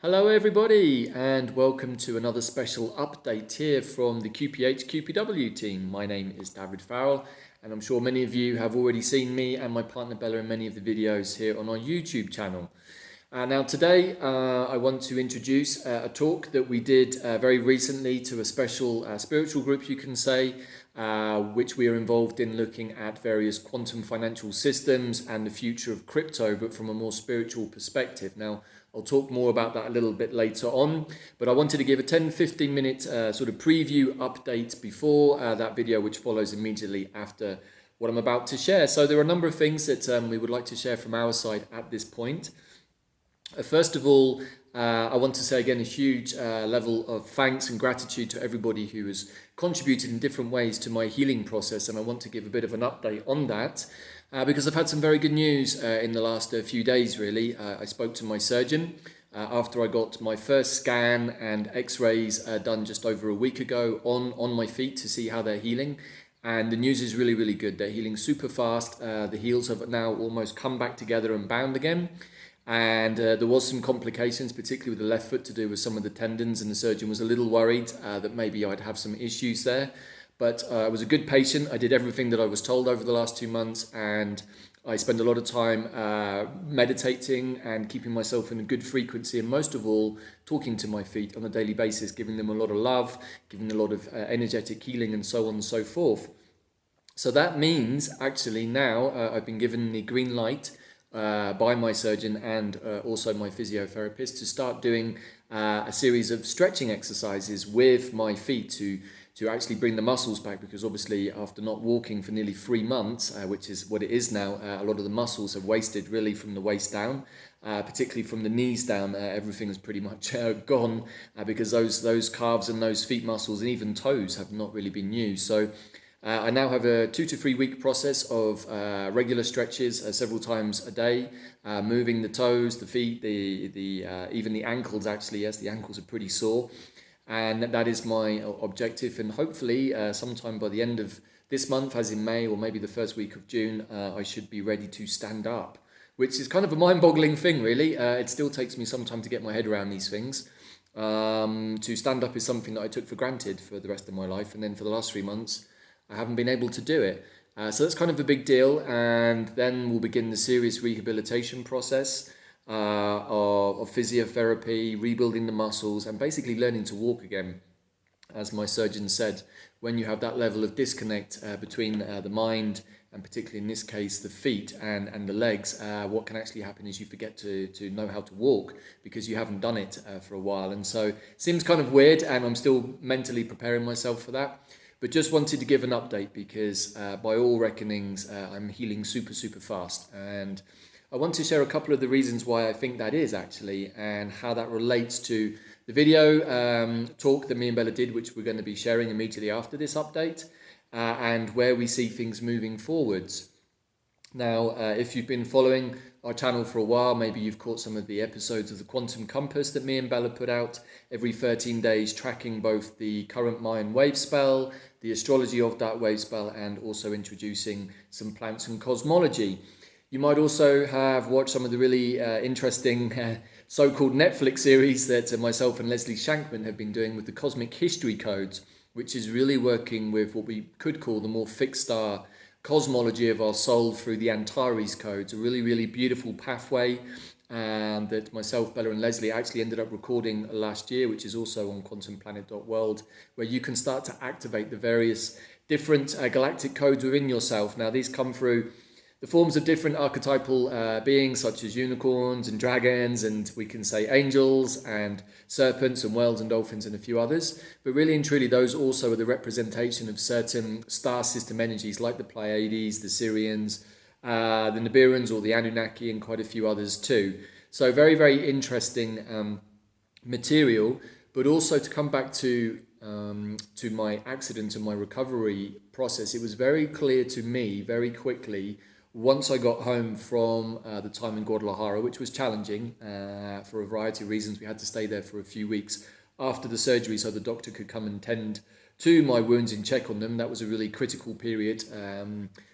Hello everybody and welcome to another special update here from the QPW team. My name is Davyd and I'm sure many of you have already seen me and my partner Bella in many of the videos here on our YouTube channel. Now today I want to introduce a talk that we did very recently to a special spiritual group, you can say, which we are involved in looking at various quantum financial systems and the future of crypto, but from a more spiritual perspective. Now, I'll talk more about that a little bit later on, but I wanted to give a 10-15 minute sort of preview update before that video, which follows immediately after what I'm about to share. So there are a number of things that we would like to share from our side at this point. First of all, I want to say again a huge level of thanks and gratitude to everybody who has contributed in different ways to my healing process, and I want to give a bit of an update on that because I've had some very good news in the last few days really. I spoke to my surgeon after I got my first scan and x-rays done just over a week ago on my feet to see how they're healing. And the news is really, really good. They're healing super fast. The heels have now almost come back together and bound again. And there was some complications, particularly with the left foot, to do with some of the tendons, and the surgeon was a little worried that maybe I'd have some issues there. But I was a good patient. I did everything that I was told over the last 2 months, and I spend a lot of time meditating and keeping myself in a good frequency, and most of all, talking to my feet on a daily basis, giving them a lot of love, giving them a lot of energetic healing, and so on and so forth. So that means, actually, now I've been given the green light by my surgeon and also my physiotherapist to start doing a series of stretching exercises with my feet to actually bring the muscles back, because obviously after not walking for nearly 3 months, which is what it is now, a lot of the muscles have wasted really from the waist down, particularly from the knees down. Everything is pretty much gone because those calves and those feet muscles and even toes have not really been used. So I now have a 2 to 3 week process of regular stretches several times a day, moving the toes, the feet, even the ankles actually. Yes, the ankles are pretty sore. And that is my objective. And hopefully sometime by the end of this month, as in May or maybe the first week of June, I should be ready to stand up, which is kind of a mind-boggling thing really. It still takes me some time to get my head around these things. To stand up is something that I took for granted for the rest of my life. And then for the last 3 months, I haven't been able to do it. So that's kind of a big deal. And then we'll begin the serious rehabilitation process of physiotherapy, rebuilding the muscles, and basically learning to walk again. As my surgeon said, when you have that level of disconnect between the mind and particularly in this case the feet and the legs, what can actually happen is you forget to know how to walk because you haven't done it for a while. And so it seems kind of weird, and I'm still mentally preparing myself for that. But just wanted to give an update because by all reckonings, I'm healing super, super fast. And I want to share a couple of the reasons why I think that is actually, and how that relates to the video talk that me and Bella did, which we're going to be sharing immediately after this update, and where we see things moving forwards. Now, if you've been following our channel for a while, maybe you've caught some of the episodes of the Quantum Compass that me and Bella put out every 13 days, tracking both the current Mayan wave spell, the astrology of that wave spell, and also introducing some plants and cosmology. You might also have watched some of the really interesting so-called Netflix series that myself and Leslie Shankman have been doing with the Cosmic History Codes, which is really working with what we could call the more fixed star cosmology of our soul through the Antares codes. A really, really beautiful pathway that myself, Bella and Leslie actually ended up recording last year, which is also on quantumplanet.world, where you can start to activate the various different galactic codes within yourself. Now, these come through the forms of different archetypal beings such as unicorns and dragons, and we can say angels and serpents and whales and dolphins and a few others. But really and truly, those also are the representation of certain star system energies like the Pleiades, the Sirians, the Nibiruans or the Anunnaki, and quite a few others too. So very, very interesting material. But also to come back to my accident and my recovery process, it was very clear to me very quickly once I got home from the time in Guadalajara, which was challenging for a variety of reasons. We had to stay there for a few weeks after the surgery so the doctor could come and tend to my wounds and check on them. That was a really critical period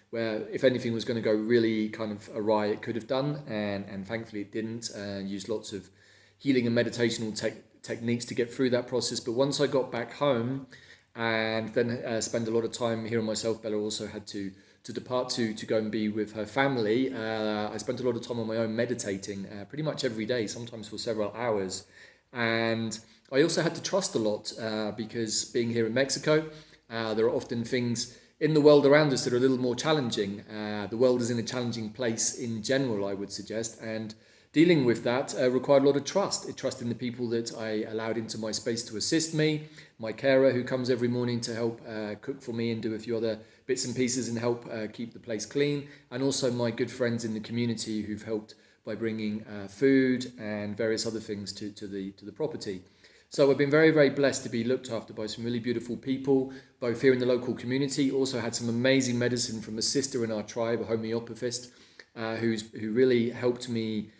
where if anything was going to go really kind of awry, it could have done, and thankfully it didn't. Used lots of healing and meditational techniques to get through that process. But once I got back home and then spent a lot of time here on myself, Bella also had to depart to go and be with her family. I spent a lot of time on my own meditating pretty much every day, sometimes for several hours. And I also had to trust a lot because being here in Mexico, there are often things in the world around us that are a little more challenging. The world is in a challenging place in general, I would suggest, and dealing with that required a lot of trust. Trust in the people that I allowed into my space to assist me, my carer who comes every morning to help cook for me and do a few other bits and pieces and help keep the place clean, and also my good friends in the community who've helped by bringing food and various other things to the property. So I've been very, very blessed to be looked after by some really beautiful people, both here in the local community. Also had some amazing medicine from a sister in our tribe, a homeopathist, who really helped me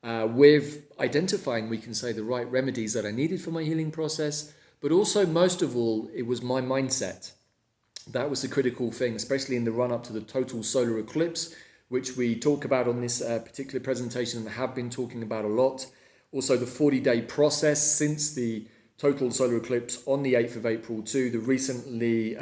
with identifying, we can say, the right remedies that I needed for my healing process. But also, most of all, it was my mindset. That was the critical thing, especially in the run-up to the total solar eclipse, which we talk about on this particular presentation and have been talking about a lot. Also, the 40-day process since the total solar eclipse on the 8th of April to the recently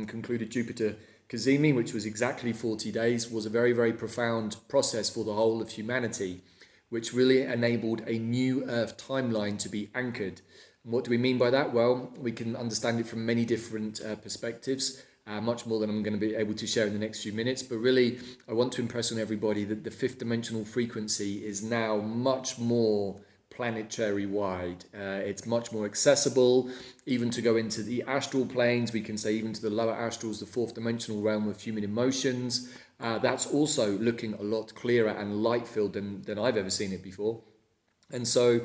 concluded Jupiter Cazimi, which was exactly 40 days, was a very, very profound process for the whole of humanity, which really enabled a new Earth timeline to be anchored. And what do we mean by that? Well, we can understand it from many different perspectives, much more than I'm going to be able to share in the next few minutes. But really, I want to impress on everybody that the fifth dimensional frequency is now much more planetary wide. It's much more accessible, even to go into the astral planes. We can say even to the lower astrals, the fourth dimensional realm of human emotions. That's also looking a lot clearer and light-filled than I've ever seen it before. And so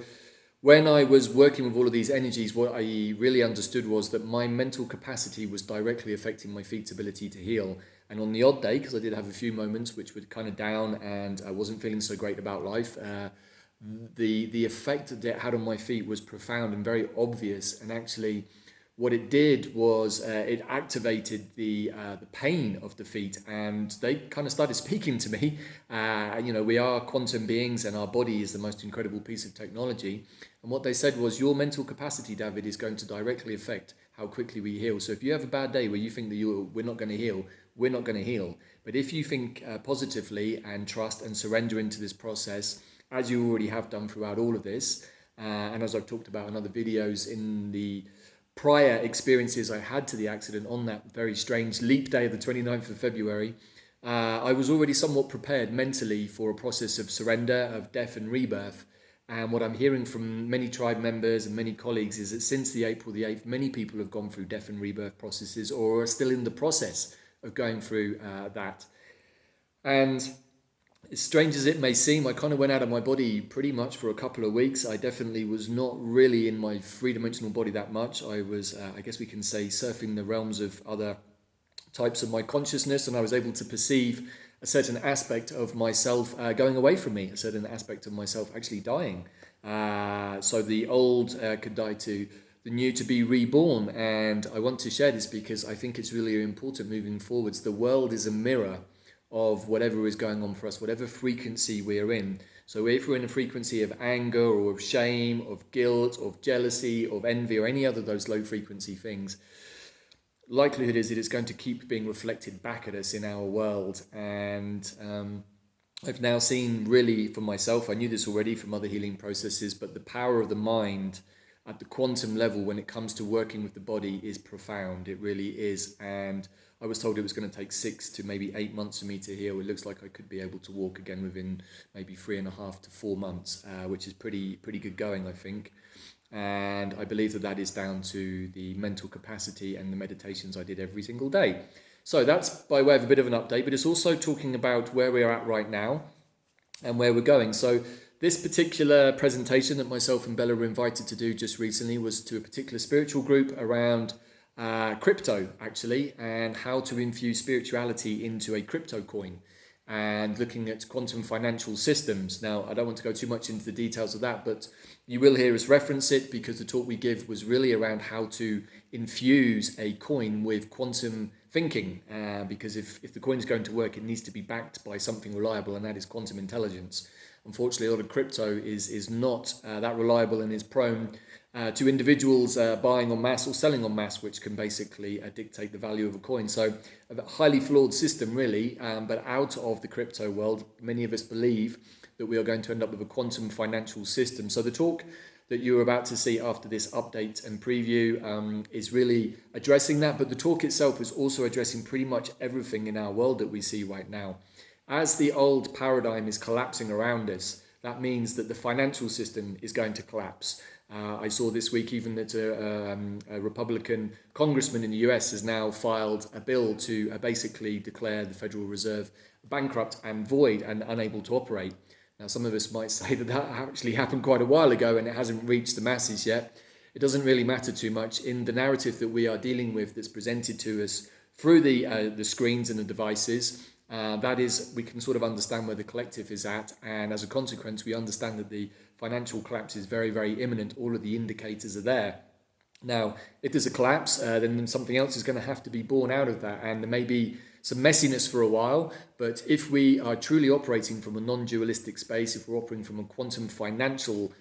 when I was working with all of these energies, what I really understood was that my mental capacity was directly affecting my feet's ability to heal. And on the odd day, because I did have a few moments which were kind of down and I wasn't feeling so great about life, the effect that it had on my feet was profound and very obvious. And actually, what it did was it activated the pain of the feet, and they kind of started speaking to me. We are quantum beings, and our body is the most incredible piece of technology. And what they said was, your mental capacity, Davyd, is going to directly affect how quickly we heal. So if you have a bad day where you think that we're not going to heal, we're not going to heal. But if you think positively and trust and surrender into this process, as you already have done throughout all of this, and as I've talked about in other videos, in the prior experiences I had to the accident on that very strange leap day of the 29th of February, I was already somewhat prepared mentally for a process of surrender, of death and rebirth. And what I'm hearing from many tribe members and many colleagues is that since the April the 8th, many people have gone through death and rebirth processes or are still in the process of going through that. And as strange as it may seem, I kind of went out of my body pretty much for a couple of weeks. I definitely was not really in my three-dimensional body that much. I was, I guess we can say, surfing the realms of other types of my consciousness, and I was able to perceive a certain aspect of myself going away from me, a certain aspect of myself actually dying. So the old could die to the new to be reborn. And I want to share this because I think it's really important moving forwards. The world is a mirror of whatever is going on for us, whatever frequency we're in. So if we're in a frequency of anger or of shame, of guilt, of jealousy, of envy, or any other of those low frequency things, likelihood is that it's going to keep being reflected back at us in our world. And I've now seen really for myself, I knew this already from other healing processes, but the power of the mind at the quantum level when it comes to working with the body is profound. It really is. And I was told it was going to take 6 to maybe 8 months for me to heal. It looks like I could be able to walk again within maybe 3.5 to 4 months, which is pretty good going, I think. And I believe that is down to the mental capacity and the meditations I did every single day. So that's by way of a bit of an update, but it's also talking about where we are at right now and where we're going. So this particular presentation that myself and Bella were invited to do just recently was to a particular spiritual group around crypto, actually, and how to infuse spirituality into a crypto coin, and looking at quantum financial systems. Now, I don't want to go too much into the details of that, but you will hear us reference it because the talk we give was really around how to infuse a coin with quantum thinking, because if the coin is going to work, it needs to be backed by something reliable, and that is quantum intelligence. unfortunately, a lot of crypto is not that reliable and is prone to individuals buying en masse or selling en masse, which can basically dictate the value of a coin. So a highly flawed system, really, but out of the crypto world, many of us believe that we are going to end up with a quantum financial system. So the talk that you're about to see after this update and preview is really addressing that, but the talk itself is also addressing pretty much everything in our world that we see right now. As the old paradigm is collapsing around us, that means that the financial system is going to collapse. I saw this week even that a Republican congressman in the US has now filed a bill to basically declare the Federal Reserve bankrupt and void and unable to operate. Now, some of us might say that actually happened quite a while ago and it hasn't reached the masses yet. It doesn't really matter too much. In the narrative that we are dealing with that's presented to us through the screens and the devices, that is, we can sort of understand where the collective is at, and as a consequence, we understand that the financial collapse is very, very imminent. All of the indicators are there. Now, if there's a collapse, then something else is going to have to be born out of that, and there may be some messiness for a while, but if we are truly operating from a non-dualistic space, if we're operating from a quantum financial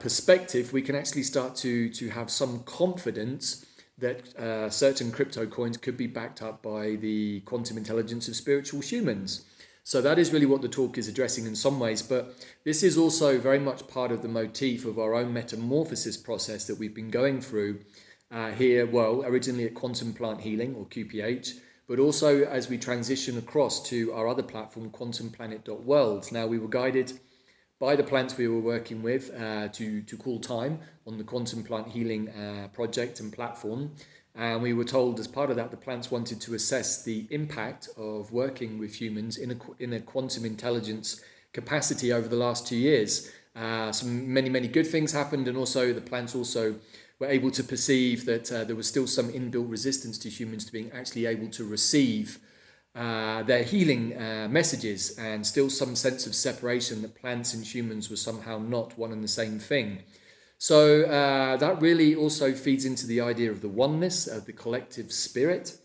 perspective, we can actually start to have some confidence that certain crypto coins could be backed up by the quantum intelligence of spiritual humans. So that is really what the talk is addressing in some ways, but this is also very much part of the motif of our own metamorphosis process that we've been going through here, well, originally at Quantum Plant Healing, or QPH, but also as we transition across to our other platform, quantumplanet.world. Now, we were guided by the plants we were working with to call time on the Quantum Plant Healing project and platform. And we were told as part of that, the plants wanted to assess the impact of working with humans in a quantum intelligence capacity over the last 2 years. Many good things happened, and also the plants also were able to perceive that there was still some inbuilt resistance to humans to being actually able to receive their healing messages, and still some sense of separation that plants and humans were somehow not one and the same thing. So that really also feeds into the idea of the oneness of the collective spirit.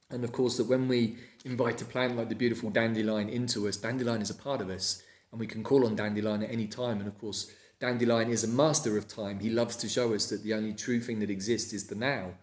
And of course, that when we invite a plant like the beautiful dandelion into us, dandelion is a part of us, and we can call on dandelion at any time. And of course, dandelion is a master of time. He loves to show us that the only true thing that exists is the now.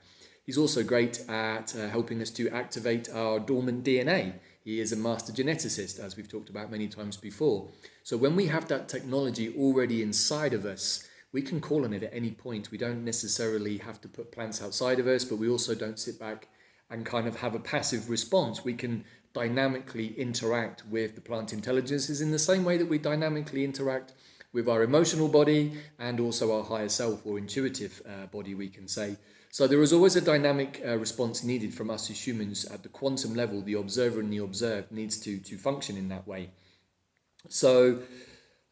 He's also great at helping us to activate our dormant DNA. He is a master geneticist, as we've talked about many times before. So when we have that technology already inside of us, we can call on it at any point. We don't necessarily have to put plants outside of us, but we also don't sit back and kind of have a passive response. We can dynamically interact with the plant intelligences in the same way that we dynamically interact with our emotional body and also our higher self, or intuitive body, we can say. So there is always a dynamic response needed from us as humans at the quantum level. The observer and the observed needs to function in that way. So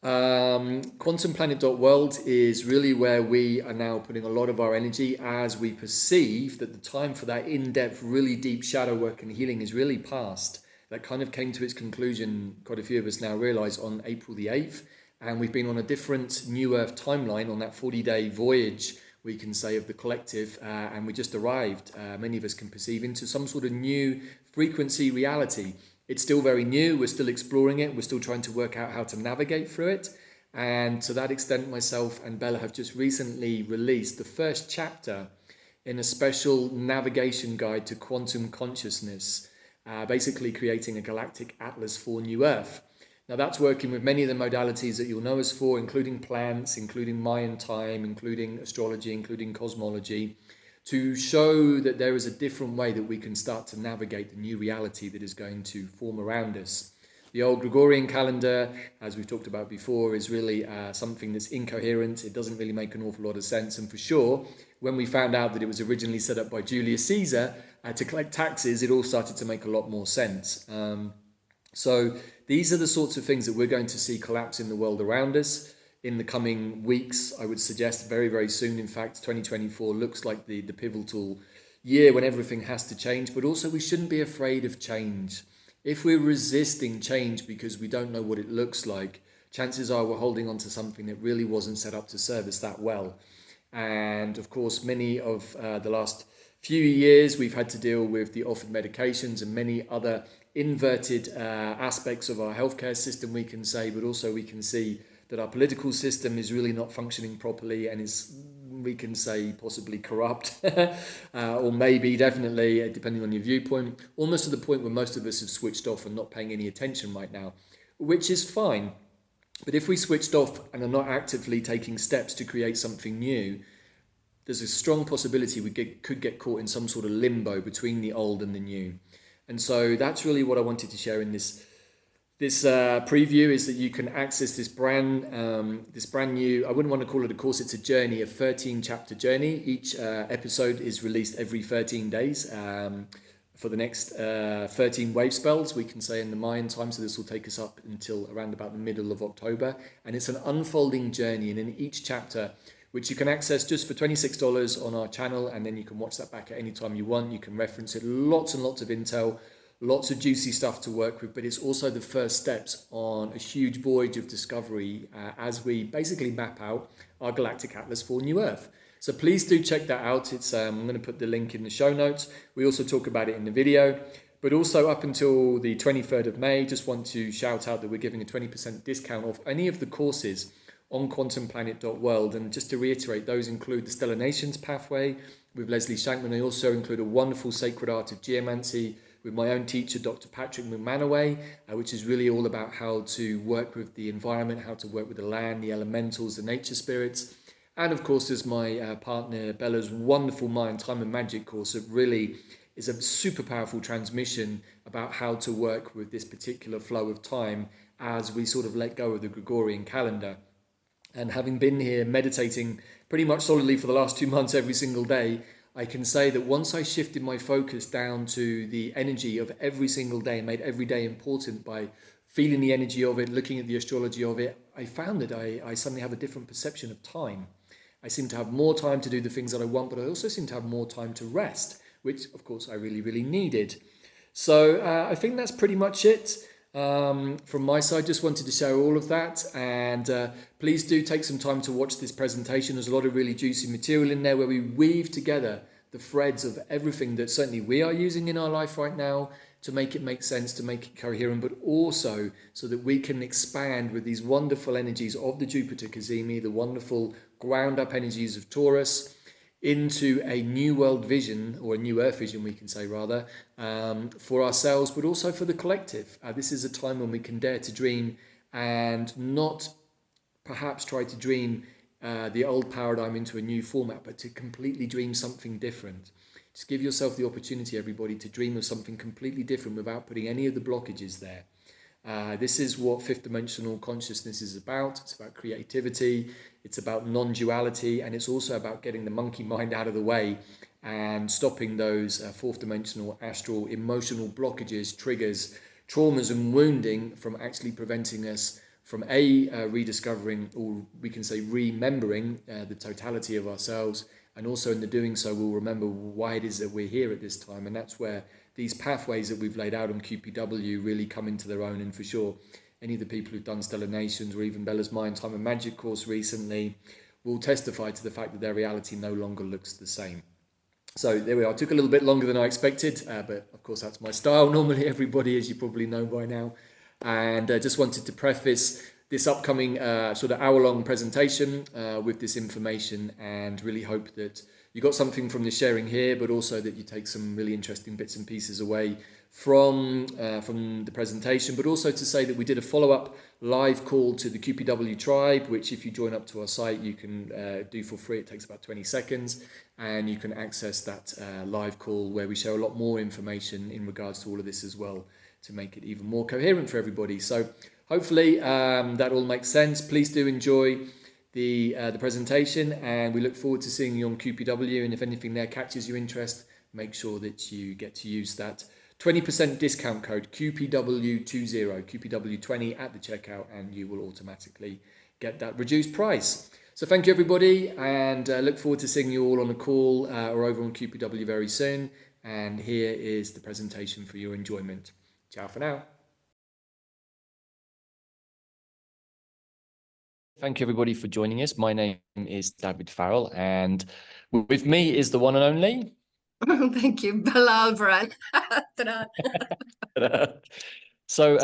quantumplanet.world is really where we are now putting a lot of our energy, as we perceive that the time for that in-depth, really deep shadow work and healing is really past. That kind of came to its conclusion, quite a few of us now realize, on April the 8th. And we've been on a different New Earth timeline on that 40-day voyage, we can say, of the collective. And we just arrived, many of us can perceive, into some sort of new frequency reality. It's still very new. We're still exploring it. We're still trying to work out how to navigate through it. And to that extent, myself and Bella have just recently released the first chapter in a special navigation guide to quantum consciousness, basically creating a galactic atlas for New Earth. Now, that's working with many of the modalities that you'll know us for, including plants, including Mayan time, including astrology, including cosmology, to show that there is a different way that we can start to navigate the new reality that is going to form around us. The old Gregorian calendar, as we've talked about before, is really something that's incoherent. It doesn't really make an awful lot of sense. And for sure, when we found out that it was originally set up by Julius Caesar to collect taxes, it all started to make a lot more sense. So these are the sorts of things that we're going to see collapse in the world around us in the coming weeks. I would suggest very, very soon. In fact, 2024 looks like the pivotal year when everything has to change. But also, we shouldn't be afraid of change. If we're resisting change because we don't know what it looks like, chances are we're holding on to something that really wasn't set up to serve us that well. And of course, many of the last few years, we've had to deal with the offered medications and many other inverted aspects of our healthcare system, we can say, but also we can see that our political system is really not functioning properly and is, we can say, possibly corrupt, or maybe definitely, depending on your viewpoint, almost to the point where most of us have switched off and not paying any attention right now, which is fine. But if we switched off and are not actively taking steps to create something new, there's a strong possibility we could get caught in some sort of limbo between the old and the new. And so that's really what I wanted to share in this preview, is that you can access this brand new, I wouldn't want to call it a course, it's a journey, a 13-chapter journey. Each episode is released every 13 days for the next 13 wave spells, we can say, in the Mayan time. So this will take us up until around about the middle of October. And it's an unfolding journey. And in each chapter, which you can access just for $26 on our channel, and then you can watch that back at any time you want. You can reference it. Lots and lots of intel, lots of juicy stuff to work with, but it's also the first steps on a huge voyage of discovery as we basically map out our galactic atlas for New Earth. So please do check that out. It's I'm going to put the link in the show notes. We also talk about it in the video. But also up until the 23rd of May, just want to shout out that we're giving a 20% discount off any of the courses on quantumplanet.world. And just to reiterate, those include the Stellar Nations pathway with Leslie Shankman. They also include a wonderful sacred art of geomancy with my own teacher, Dr. Patrick McManaway, which is really all about how to work with the environment, how to work with the land, the elementals, the nature spirits. And of course, there's my partner Bella's wonderful Mind, Time and Magic course that really is a super powerful transmission about how to work with this particular flow of time as we sort of let go of the Gregorian calendar. And having been here meditating pretty much solidly for the last 2 months every single day, I can say that once I shifted my focus down to the energy of every single day and made every day important by feeling the energy of it, looking at the astrology of it, I found that I suddenly have a different perception of time. I seem to have more time to do the things that I want, but I also seem to have more time to rest, which of course I really, really needed. So I think that's pretty much it. From my side, just wanted to share all of that, and please do take some time to watch this presentation. There's a lot of really juicy material in there where we weave together the threads of everything that certainly we are using in our life right now to make it make sense, to make it coherent, but also so that we can expand with these wonderful energies of the Jupiter Cazimi, the wonderful ground up energies of Taurus, into a new world vision, or a new earth vision, we can say rather, for ourselves, but also for the collective. This is a time when we can dare to dream and not perhaps try to dream the old paradigm into a new format, but to completely dream something different. Just give yourself the opportunity, everybody, to dream of something completely different without putting any of the blockages there. This is what fifth dimensional consciousness is about. It's about creativity, it's about non-duality, and it's also about getting the monkey mind out of the way and stopping those fourth dimensional astral emotional blockages, triggers, traumas and wounding from actually preventing us from rediscovering, or we can say remembering, the totality of ourselves. And also in the doing so, we'll remember why it is that we're here at this time. And that's where these pathways that we've laid out on QPW really come into their own. And for sure, any of the people who've done Stellar Nations or even Bella's Mind, Time and Magic course recently will testify to the fact that their reality no longer looks the same. So there we are. It took a little bit longer than I expected, but of course that's my style normally, everybody, as you probably know by now. And just wanted to preface this upcoming sort of hour-long presentation with this information, and really hope that you got something from the sharing here, but also that you take some really interesting bits and pieces away from the presentation. But also to say that we did a follow-up live call to the QPW tribe, which if you join up to our site, you can do for free. It takes about 20 seconds, and you can access that live call where we share a lot more information in regards to all of this as well, to make it even more coherent for everybody. So hopefully that all makes sense. Please do enjoy the presentation, and we look forward to seeing you on QPW. And if anything there catches your interest, make sure that you get to use that 20% discount code QPW20, QPW20 at the checkout, and you will automatically get that reduced price. So thank you, everybody, and look forward to seeing you all on a call or over on QPW very soon. And here is the presentation for your enjoyment. Ciao for now. Thank you, everybody, for joining us. My name is Davyd Farrell, and with me is the one and only Thank you, Bella Alvarez. So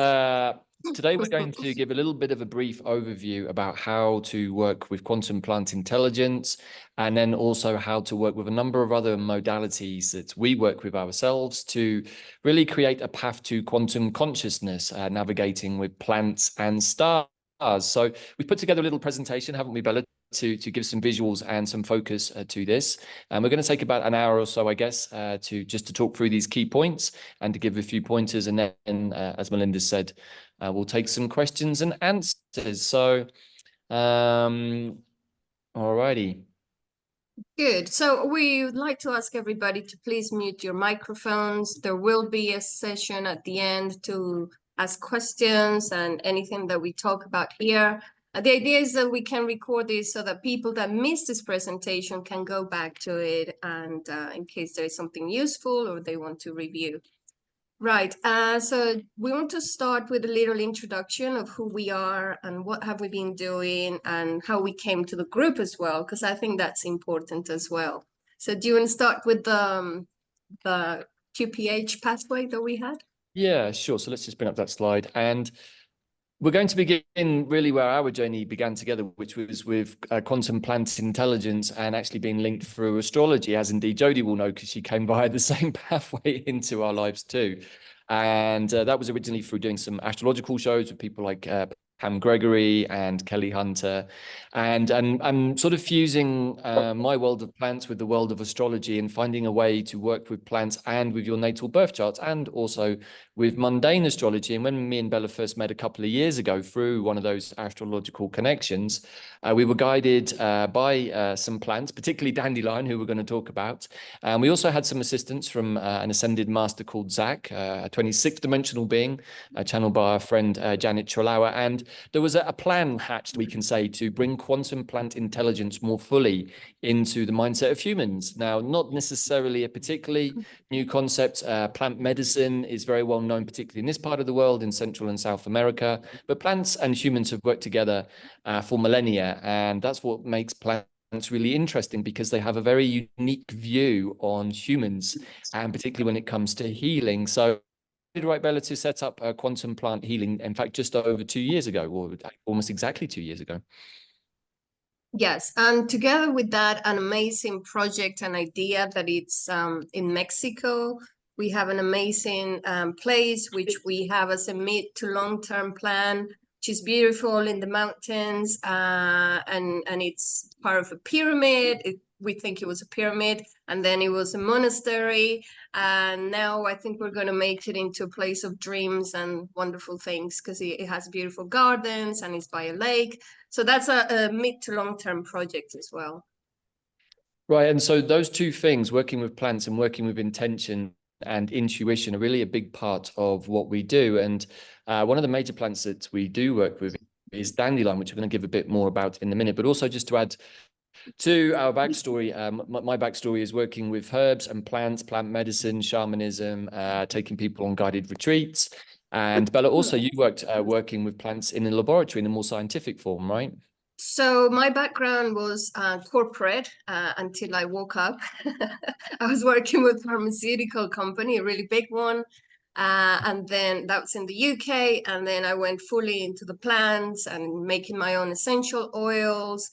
today we're going to give a little bit of a brief overview about how to work with quantum plant intelligence, and then also how to work with a number of other modalities that we work with ourselves to really create a path to quantum consciousness, navigating with plants and stars. So we put together a little presentation, haven't we, Bella, to give some visuals and some focus to this. And we're going to take about an hour or so, I guess, to talk through these key points and to give a few pointers. And then, as Melinda said, we'll take some questions and answers. So, all righty. Good. So we would like to ask everybody to please mute your microphones. There will be a session at the end to ask questions and anything that we talk about here. The idea is that we can record this so that people that missed this presentation can go back to it and in case there is something useful or they want to review. Right. So we want to start with a little introduction of who we are and what have we been doing and how we came to the group as well, because I think that's important as well. So do you want to start with the QPH pathway that we had? Yeah, sure. So let's just bring up that slide. And we're going to begin really where our journey began together, which was with quantum plant intelligence and actually being linked through astrology, as indeed Jodie will know because she came via the same pathway into our lives too. And that was originally through doing some astrological shows with people like Pam Gregory and Kelly Hunter, and I'm sort of fusing my world of plants with the world of astrology and finding a way to work with plants and with your natal birth charts and also with mundane astrology. And when me and Bella first met a couple of years ago through one of those astrological connections, we were guided by some plants, particularly dandelion, who we're going to talk about. And we also had some assistance from an ascended master called Zach, a 26th dimensional being, channeled by our friend Janet Trelawa. And there was a plan hatched, we can say, to bring quantum plant intelligence more fully into the mindset of humans. Now, not necessarily a particularly new concept. Plant medicine is very well known, particularly in this part of the world, in Central and South America. But plants and humans have worked together for millennia, and that's what makes plants really interesting because they have a very unique view on humans, and particularly when it comes to healing. So did right, Bella, to set up quantum plant healing, in fact, just over 2 years ago, or almost exactly 2 years ago. Yes, and together with that, an amazing project and idea that it's in Mexico. We have an amazing place which we have as a mid to long-term plan, which is beautiful in the mountains, and it's part of a pyramid. We think it was a pyramid, and then it was a monastery, and now I think we're going to make it into a place of dreams and wonderful things because it has beautiful gardens and it's by a lake. So that's a mid to long-term project as well. Right. And so those two things, working with plants and working with intention and intuition, are really a big part of what we do. And one of the major plants that we do work with is dandelion, which I'm going to give a bit more about in a minute. But also just to add to our backstory, my backstory is working with herbs and plants, plant medicine, shamanism, taking people on guided retreats. And Bella, also you worked working with plants in a laboratory in a more scientific form, right? So my background was corporate until I woke up. I was working with a pharmaceutical company, a really big one. And then that was in the UK. And then I went fully into the plants and making my own essential oils,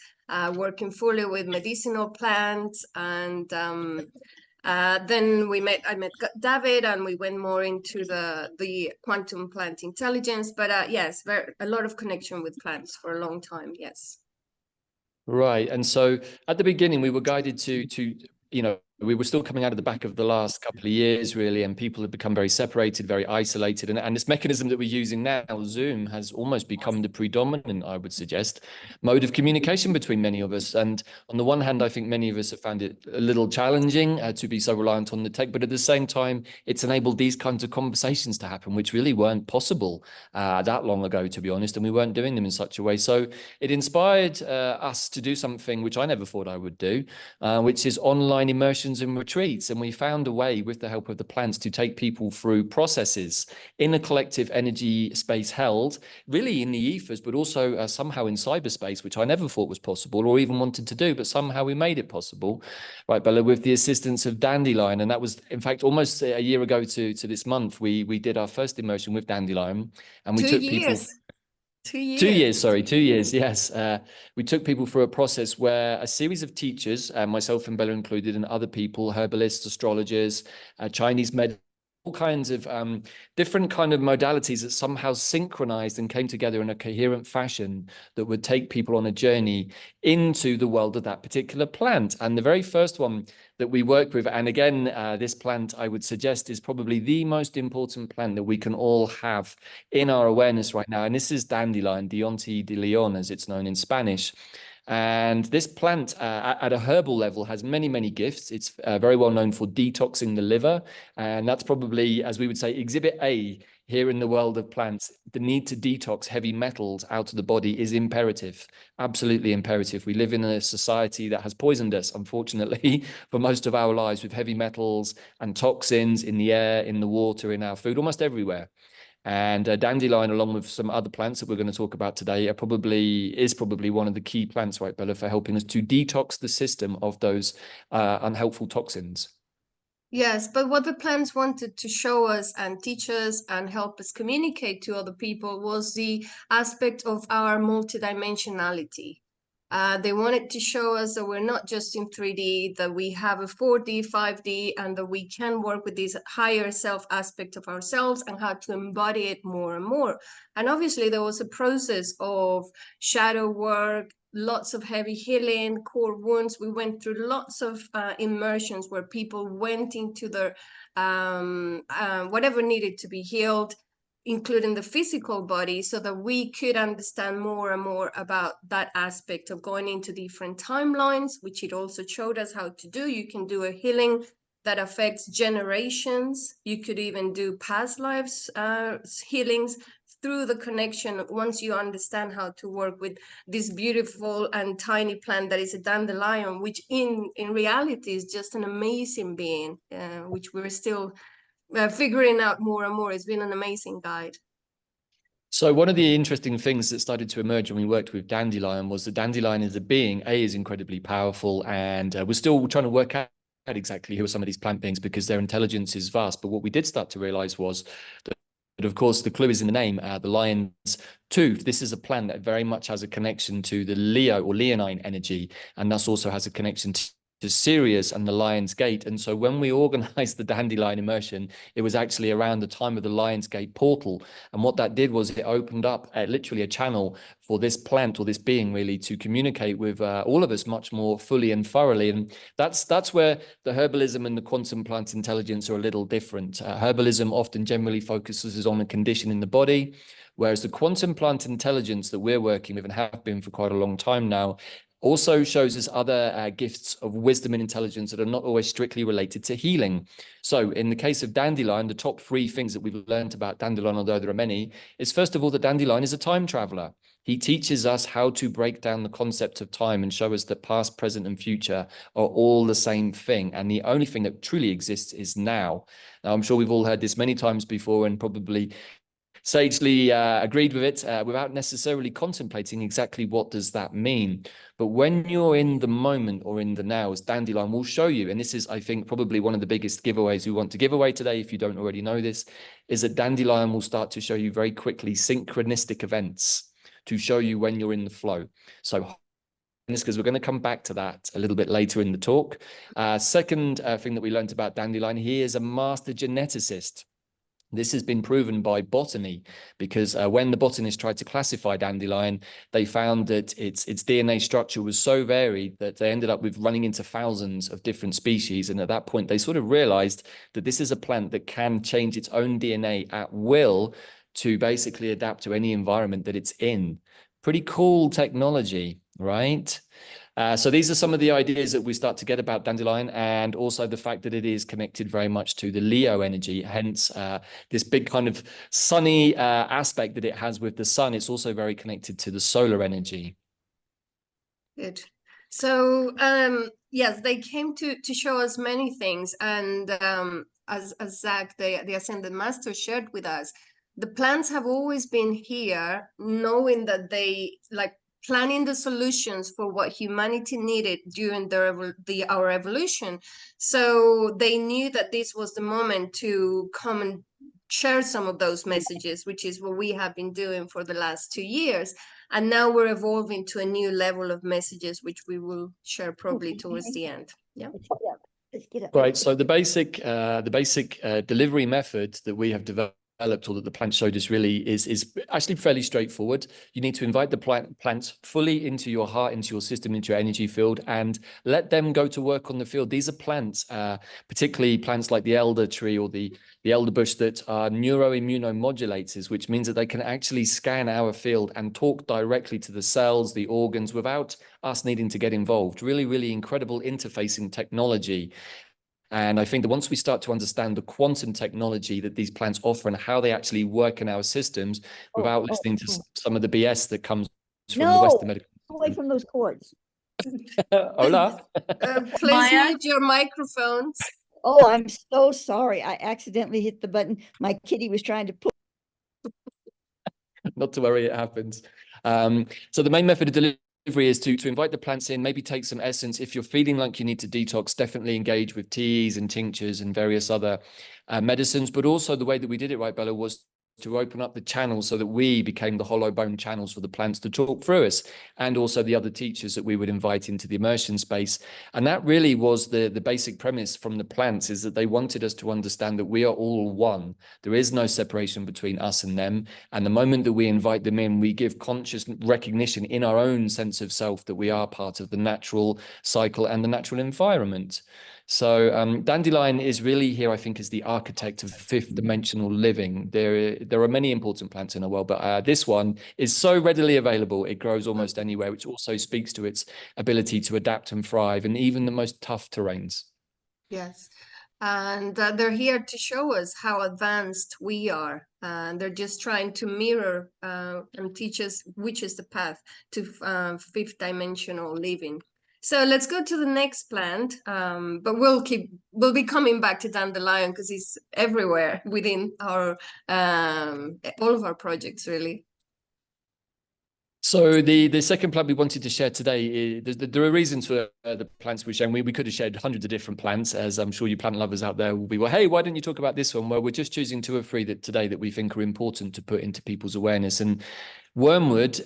working fully with medicinal plants. And then I met Davyd, and we went more into the quantum plant intelligence. But yes, a lot of connection with plants for a long time. Yes. Right. And so at the beginning, we were guided we were still coming out of the back of the last couple of years, really, and people have become very separated, very isolated. And this mechanism that we're using now, Zoom, has almost become the predominant, I would suggest, mode of communication between many of us. And on the one hand, I think many of us have found it a little challenging to be so reliant on the tech, but at the same time, it's enabled these kinds of conversations to happen, which really weren't possible that long ago, to be honest, and we weren't doing them in such a way. So it inspired us to do something which I never thought I would do, which is online immersion immersions and retreats, and we found a way with the help of the plants to take people through processes in a collective energy space held really in the ethers, but also somehow in cyberspace, which I never thought was possible or even wanted to do, but somehow we made it possible, right, Bella, with the assistance of Dandelion. And that was, in fact, almost a year ago to this month, we did our first immersion with Dandelion, and we Two took people... years. 2 years. 2 years, sorry, 2 years, yes. We took people through a process where a series of teachers, myself and Bella included, and other people, herbalists, astrologers, Chinese med, all kinds of different kind of modalities that somehow synchronized and came together in a coherent fashion that would take people on a journey into the world of that particular plant. And the very first one that we work with, and again, this plant I would suggest is probably the most important plant that we can all have in our awareness right now. And this is dandelion, Diente de Leon, as it's known in Spanish. And this plant at a herbal level has many, many gifts. It's very well known for detoxing the liver. And that's probably, as we would say, exhibit A here in the world of plants. The need to detox heavy metals out of the body is imperative, absolutely imperative. We live in a society that has poisoned us, unfortunately, for most of our lives with heavy metals and toxins in the air, in the water, in our food, almost everywhere. And dandelion, along with some other plants that we're going to talk about today, is probably one of the key plants, right, Bella, for helping us to detox the system of those unhelpful toxins. Yes, but what the plants wanted to show us and teach us and help us communicate to other people was the aspect of our multidimensionality. They wanted to show us that we're not just in 3D, that we have a 4D, 5D, and that we can work with this higher self aspect of ourselves and how to embody it more and more. And obviously, there was a process of shadow work, lots of heavy healing, core wounds. We went through lots of immersions where people went into their whatever needed to be healed, including the physical body, so that we could understand more and more about that aspect of going into different timelines, which it also showed us how to do. You can do a healing that affects generations. You could even do past lives healings through the connection once you understand how to work with this beautiful and tiny plant that is a dandelion, which in reality is just an amazing being, which we're still figuring out more and more. It's been an amazing guide. So one of the interesting things that started to emerge when we worked with dandelion was that dandelion as a being, is incredibly powerful, and we're still trying to work out exactly who are some of these plant beings because their intelligence is vast. But what we did start to realize was that, of course, the clue is in the name, the lion's tooth. This is a plant that very much has a connection to the Leo or Leonine energy, and thus also has a connection to Sirius and the Lion's Gate. And so when we organized the dandelion immersion, it was actually around the time of the Lion's Gate portal. And what that did was it opened up literally a channel for this plant or this being really to communicate with all of us much more fully and thoroughly. And that's where the herbalism and the quantum plant intelligence are a little different. Herbalism often generally focuses on a condition in the body, whereas the quantum plant intelligence that we're working with and have been for quite a long time now also shows us other gifts of wisdom and intelligence that are not always strictly related to healing. So in the case of dandelion, the top 3 things that we've learned about dandelion, although there are many, is first of all, that dandelion is a time traveler. He teaches us how to break down the concept of time and show us that past, present, and future are all the same thing. And the only thing that truly exists is now. Now, I'm sure we've all heard this many times before and probably sagely agreed with it without necessarily contemplating exactly what does that mean. But when you're in the moment or in the now, as dandelion will show you, and this is, I think, probably one of the biggest giveaways we want to give away today, if you don't already know this, is that dandelion will start to show you very quickly synchronistic events to show you when you're in the flow. So because we're going to come back to that a little bit later in the talk. Second thing that we learned about dandelion, he is a master geneticist. This has been proven by botany because when the botanists tried to classify dandelion, they found that its DNA structure was so varied that they ended up with running into thousands of different species. And at that point, they sort of realized that this is a plant that can change its own DNA at will to basically adapt to any environment that it's in. Pretty cool technology, right? So these are some of the ideas that we start to get about dandelion, and also the fact that it is connected very much to the Leo energy, hence this big kind of sunny aspect that it has with the sun. It's also very connected to the solar energy. Good. So yes, they came to show us many things, and as Zach, the Ascended Master, shared with us, the plants have always been here, knowing that they like planning the solutions for what humanity needed during our evolution. So they knew that this was the moment to come and share some of those messages, which is what we have been doing for the last 2 years. And now we're evolving to a new level of messages, which we will share probably towards the end. Yeah. Let's get up. Right. So the basic delivery method that we have developed, or that the plant showed us, really is actually fairly straightforward. You need to invite the plants fully into your heart, into your system, into your energy field, and let them go to work on the field. These are plants, particularly plants like the elder tree or the elder bush, that are neuroimmunomodulators, which means that they can actually scan our field and talk directly to the cells, the organs, without us needing to get involved. Really, really incredible interfacing technology. And I think that once we start to understand the quantum technology that these plants offer and how they actually work in our systems, without listening to some of the BS that comes from the Western medical system. Away from those cords. Hola. Please mute your microphones. Oh, I'm so sorry. I accidentally hit the button. My kitty was trying to pull. Not to worry, it happens. So the main method of delivery is to invite the plants in, maybe take some essence. If you're feeling like you need to detox, definitely engage with teas and tinctures and various other medicines. But also the way that we did it, right, Bella, was to open up the channels so that we became the hollow bone channels for the plants to talk through us, and also the other teachers that we would invite into the immersion space. And that really was the basic premise from the plants, is that they wanted us to understand that we are all one. There is no separation between us and them. And the moment that we invite them in, we give conscious recognition in our own sense of self that we are part of the natural cycle and the natural environment. So dandelion is really here, I think, as the architect of fifth dimensional living. There are many important plants in the world, but this one is so readily available. It grows almost anywhere, which also speaks to its ability to adapt and thrive in even the most tough terrains. Yes. And they're here to show us how advanced we are. They're just trying to mirror and teach us which is the path to fifth dimensional living. So let's go to the next plant, but we'll be coming back to dandelion because it's everywhere within our all of our projects, really. So the second plant we wanted to share today, there are reasons for the plants we're sharing. We could have shared hundreds of different plants, as I'm sure you plant lovers out there will be, well, hey, why don't you talk about this one? Well, we're just choosing two or three today that we think are important to put into people's awareness. And wormwood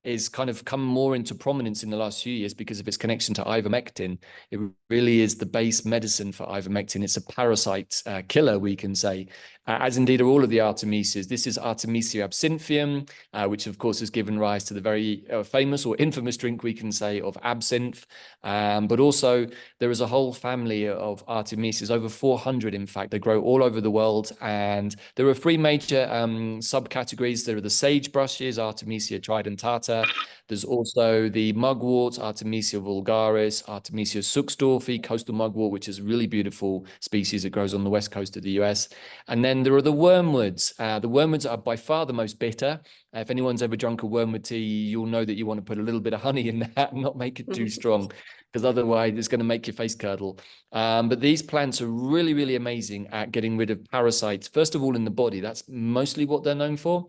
is kind of come more into prominence in the last few years because of its connection to ivermectin. It really is the base medicine for ivermectin. It's a parasite killer, we can say, as indeed are all of the Artemisias. This is Artemisia absinthium, which of course has given rise to the very famous or infamous drink, we can say, of absinthe. But also there is a whole family of Artemisias, over 400 in fact. They grow all over the world, and there are three major subcategories. There are the sagebrushes, Artemisia tridentata. There's also the mugwort, Artemisia vulgaris, Artemisia suxdorfi, coastal mugwort, which is a really beautiful species that grows on the west coast of the US. And then there are the wormwoods. The wormwoods are by far the most bitter. If anyone's ever drunk a wormwood tea, you'll know that you want to put a little bit of honey in that and not make it too strong, because otherwise it's going to make your face curdle. But these plants are really, really amazing at getting rid of parasites, first of all in the body. That's mostly what they're known for.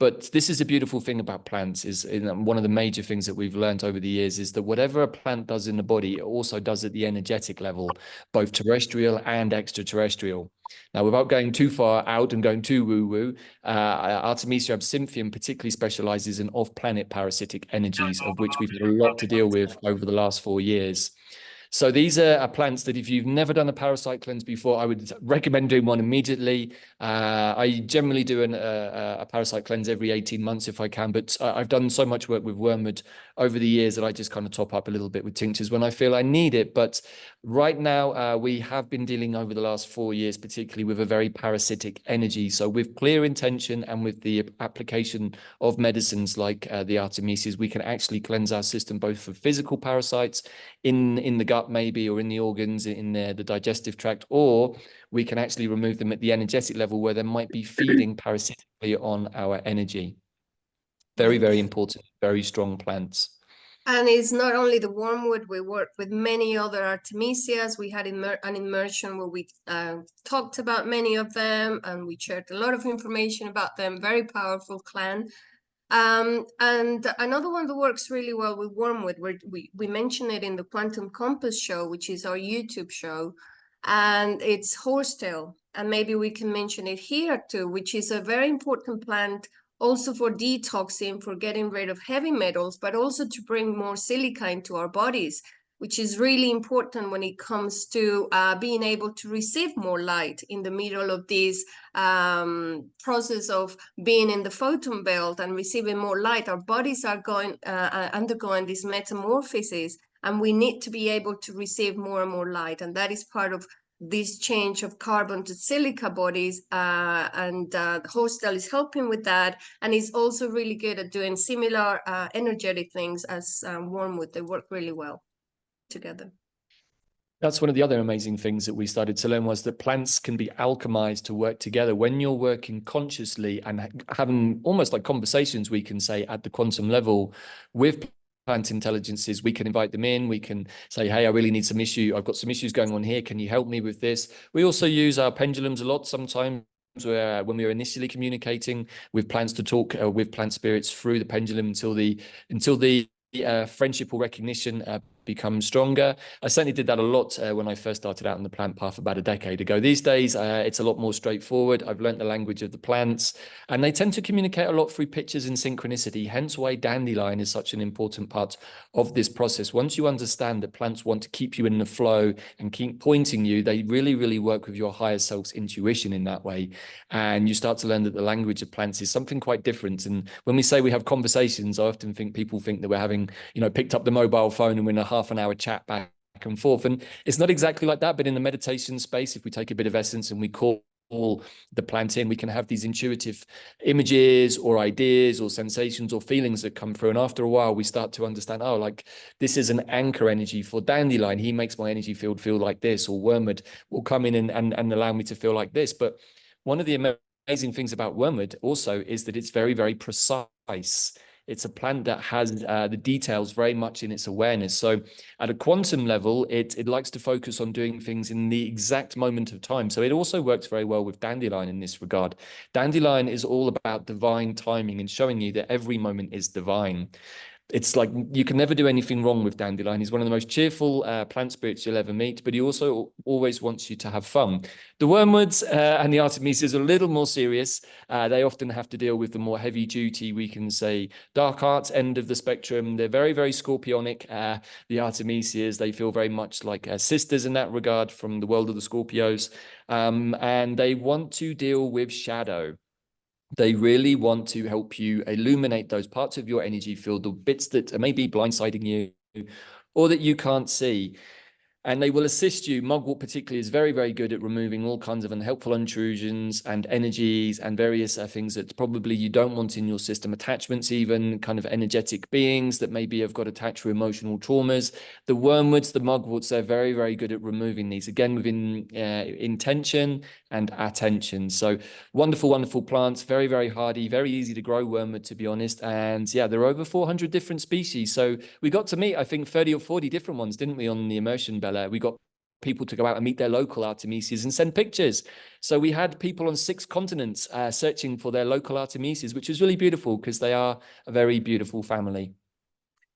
But this is a beautiful thing about plants, is one of the major things that we've learned over the years is that whatever a plant does in the body, it also does at the energetic level, both terrestrial and extraterrestrial. Now, without going too far out and going too woo-woo, Artemisia absinthium particularly specializes in off-planet parasitic energies, of which we've had a lot to deal with over the last 4 years. So these are plants that if you've never done a parasite cleanse before, I would recommend doing one immediately. I generally do a parasite cleanse every 18 months if I can, but I've done so much work with wormwood over the years that I just kind of top up a little bit with tinctures when I feel I need it. But right now, we have been dealing over the last 4 years, particularly with a very parasitic energy. So with clear intention and with the application of medicines like the Artemisias, we can actually cleanse our system both for physical parasites in the gut maybe, or in the organs, in the digestive tract, or we can actually remove them at the energetic level where they might be feeding parasitically on our energy. Very, very important, very strong plants. And it's not only the wormwood, we work with many other artemisias. We had an immersion where we talked about many of them, and we shared a lot of information about them. Very powerful clan. And another one that works really well with wormwood, we mentioned it in the Quantum Compass show, which is our YouTube show, and it's horsetail. And maybe we can mention it here too, which is a very important plant also for detoxing, for getting rid of heavy metals, but also to bring more silica into our bodies, which is really important when it comes to being able to receive more light in the middle of this process of being in the photon belt and receiving more light. Our bodies are undergoing this metamorphosis, and we need to be able to receive more and more light. And that is part of this change of carbon to silica bodies, and horsetail is helping with that, and is also really good at doing similar energetic things as wormwood. They work really well together. That's one of the other amazing things that we started to learn, was that plants can be alchemized to work together. When you're working consciously and having almost like conversations, we can say at the quantum level with plant intelligences, we can invite them in. We can say, hey, I really need some issue. I've got some issues going on here. Can you help me with this? We also use our pendulums a lot sometimes, where when we were initially communicating with plants, to talk with plant spirits through the pendulum until the friendship or recognition become stronger. I certainly did that a lot when I first started out on the plant path about a decade ago. These days, it's a lot more straightforward. I've learned the language of the plants, and they tend to communicate a lot through pictures and synchronicity, hence why dandelion is such an important part of this process. Once you understand that plants want to keep you in the flow and keep pointing you, they really, really work with your higher self's intuition in that way. And you start to learn that the language of plants is something quite different. And when we say we have conversations, I often think people think that we're having, picked up the mobile phone and we're in a half an hour chat back and forth. And it's not exactly like that, but in the meditation space, if we take a bit of essence and we call the plant in, we can have these intuitive images or ideas or sensations or feelings that come through. And after a while, we start to understand, oh, like this is an anchor energy for dandelion. He makes my energy field feel like this, or wormwood will come in and allow me to feel like this. But one of the amazing things about wormwood also is that it's very, very precise. It's a plant that has the details very much in its awareness. So at a quantum level, it likes to focus on doing things in the exact moment of time. So it also works very well with dandelion in this regard. Dandelion is all about divine timing and showing you that every moment is divine. It's like you can never do anything wrong with dandelion. He's one of the most cheerful plant spirits you'll ever meet, but he also always wants you to have fun. The wormwoods and the artemisias are a little more serious. They often have to deal with the more heavy duty, we can say, dark arts end of the spectrum. They're very, very scorpionic. The artemisias, they feel very much like sisters in that regard from the world of the Scorpios. And they want to deal with shadow. They really want to help you illuminate those parts of your energy field, the bits that are maybe blindsiding you or that you can't see. And they will assist you. Mugwort particularly is very, very good at removing all kinds of unhelpful intrusions and energies and various things that probably you don't want in your system. Attachments, even kind of energetic beings that maybe have got attached to emotional traumas. The wormwoods, the mugworts, they're very, very good at removing these, again, within intention and attention. So wonderful, wonderful plants, very, very hardy, very easy to grow, wormwood, to be honest. And yeah, there are over 400 different species. So we got to meet, I think, 30 or 40 different ones, didn't we, on the immersion, Bella? We got people to go out and meet their local artemisias and send pictures. So we had people on 6 continents searching for their local artemisias, which was really beautiful because they are a very beautiful family.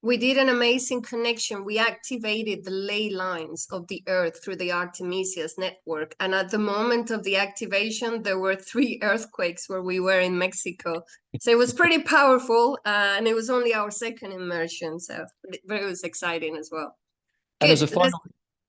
We did an amazing connection. We activated the ley lines of the earth through the Artemisias network. And at the moment of the activation, there were 3 earthquakes where we were in Mexico. So it was pretty powerful. And it was only our 2nd immersion. So it was exciting as well. And Good. as a final,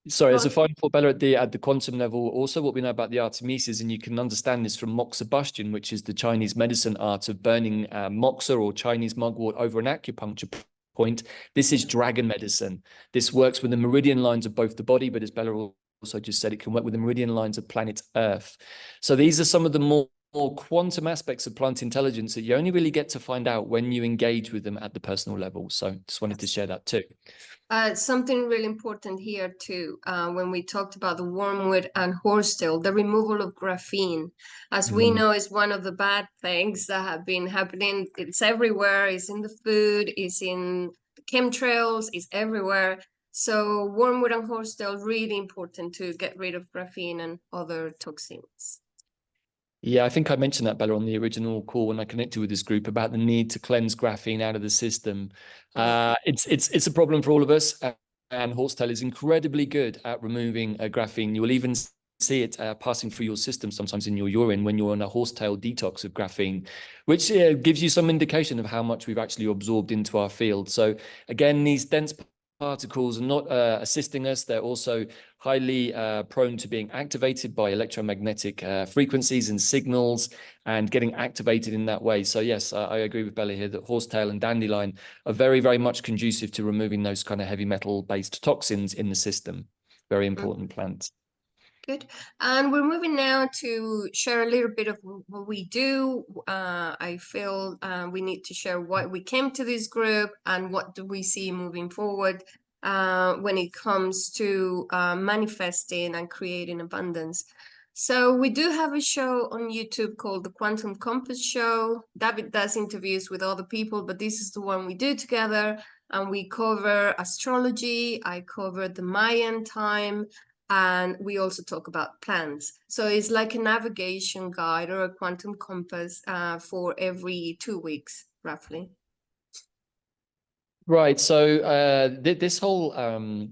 as a final thought, Bella, at the quantum level, also what we know about the artemisias, and you can understand this from moxibustion, which is the Chinese medicine art of burning moxa or Chinese mugwort over an acupuncture point. This is dragon medicine. This works with the meridian lines of both the body, but as Bella also just said, it can work with the meridian lines of planet Earth. So these are some of the more quantum aspects of plant intelligence that you only really get to find out when you engage with them at the personal level. So just wanted to share that too. Something really important here too, when we talked about the wormwood and horsetail, the removal of graphene, as we know, is one of the bad things that have been happening. It's everywhere. It's in the food, it's in chemtrails is everywhere. So wormwood and horsetail, really important to get rid of graphene and other toxins. Yeah, I think I mentioned that, Bella, on the original call when I connected with this group about the need to cleanse graphene out of the system. It's a problem for all of us, and horsetail is incredibly good at removing graphene. You will even see it passing through your system sometimes in your urine when you're on a horsetail detox of graphene, which gives you some indication of how much we've actually absorbed into our field. So again, these dense particles are not assisting us. They're also highly prone to being activated by electromagnetic frequencies and signals and getting activated in that way. So yes, I agree with Bella here that horsetail and dandelion are very, very much conducive to removing those kind of heavy metal-based toxins in the system. Very important plants. Good. And we're moving now to share a little bit of what we do. I feel we need to share why we came to this group and what do we see moving forward when it comes to manifesting and creating abundance. So we do have a show on YouTube called The Quantum Compass Show. Davyd does interviews with other people, but this is the one we do together. And we cover astrology. I cover the Mayan time. And we also talk about plants. So it's like a navigation guide or a quantum compass for every 2 weeks, roughly. Right. So this whole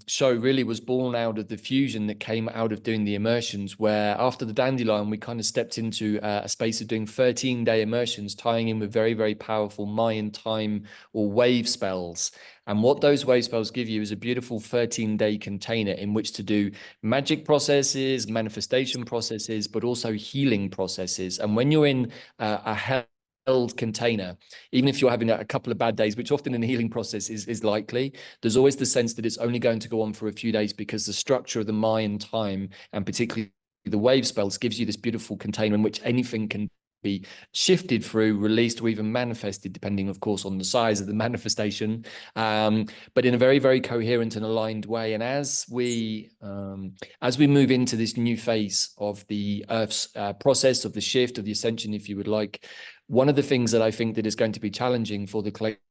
show really was born out of the fusion that came out of doing the immersions, where after the dandelion, we kind of stepped into a space of doing 13-day immersions, tying in with very, very powerful Mayan time or wave spells. And what those wave spells give you is a beautiful 13-day container in which to do magic processes, manifestation processes, but also healing processes. And when you're in a held container, even if you're having a couple of bad days, which often in the healing process is likely, there's always the sense that it's only going to go on for a few days because the structure of the Mayan time, and particularly the wave spells, gives you this beautiful container in which anything can be shifted through, released, or even manifested, depending, of course, on the size of the manifestation, but in a very, very coherent and aligned way. And as we move into this new phase of the Earth's process of the shift, of the ascension, if you would like, one of the things that I think that is going to be challenging for the collective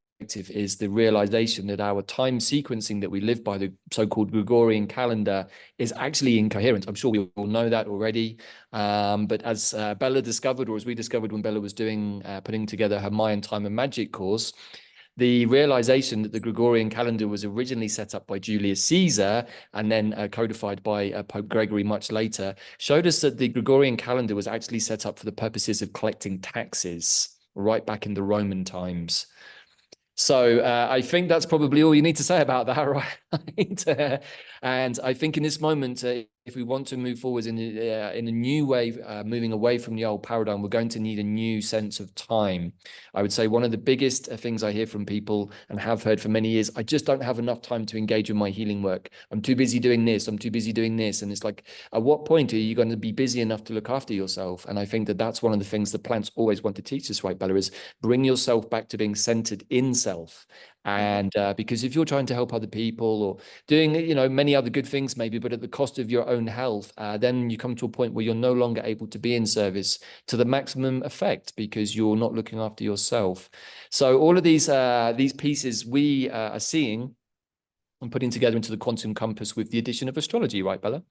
is the realization that our time sequencing that we live by, the so-called Gregorian calendar, is actually incoherent. I'm sure we all know that already. But as Bella discovered, or as we discovered when Bella was putting together her Mayan time and magic course, the realization that the Gregorian calendar was originally set up by Julius Caesar and then codified by Pope Gregory much later showed us that the Gregorian calendar was actually set up for the purposes of collecting taxes right back in the Roman times. So I think that's probably all you need to say about that, right? And I think in this moment, if we want to move forward in a new way, moving away from the old paradigm, we're going to need a new sense of time. I would say one of the biggest things I hear from people and have heard for many years, I just don't have enough time to engage with my healing work. I'm too busy doing this. I'm too busy doing this. And it's like, at what point are you going to be busy enough to look after yourself? And I think that that's one of the things that plants always want to teach us, right, Bella, is bring yourself back to being centered in self. And because if you're trying to help other people or doing, many other good things maybe, but at the cost of your own health, then you come to a point where you're no longer able to be in service to the maximum effect because you're not looking after yourself. So all of these pieces we are seeing and putting together into the quantum compass with the addition of astrology, right, Bella?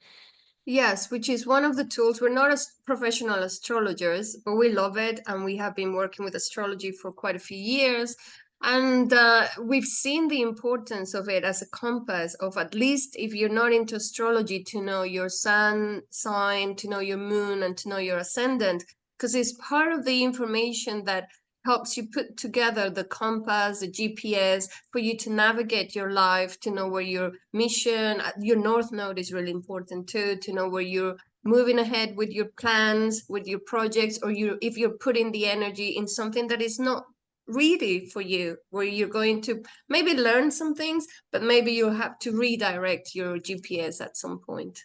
Yes, which is one of the tools. We're not as professional astrologers, but we love it. And we have been working with astrology for quite a few years. And we've seen the importance of it as a compass of, at least if you're not into astrology, to know your sun sign, to know your moon, and to know your ascendant, because it's part of the information that helps you put together the compass, the GPS, for you to navigate your life, to know where your mission, your North Node is really important too, to know where you're moving ahead with your plans, with your projects, or if you're putting the energy in something that is not really for you, where you're going to maybe learn some things, but maybe you'll have to redirect your GPS at some point.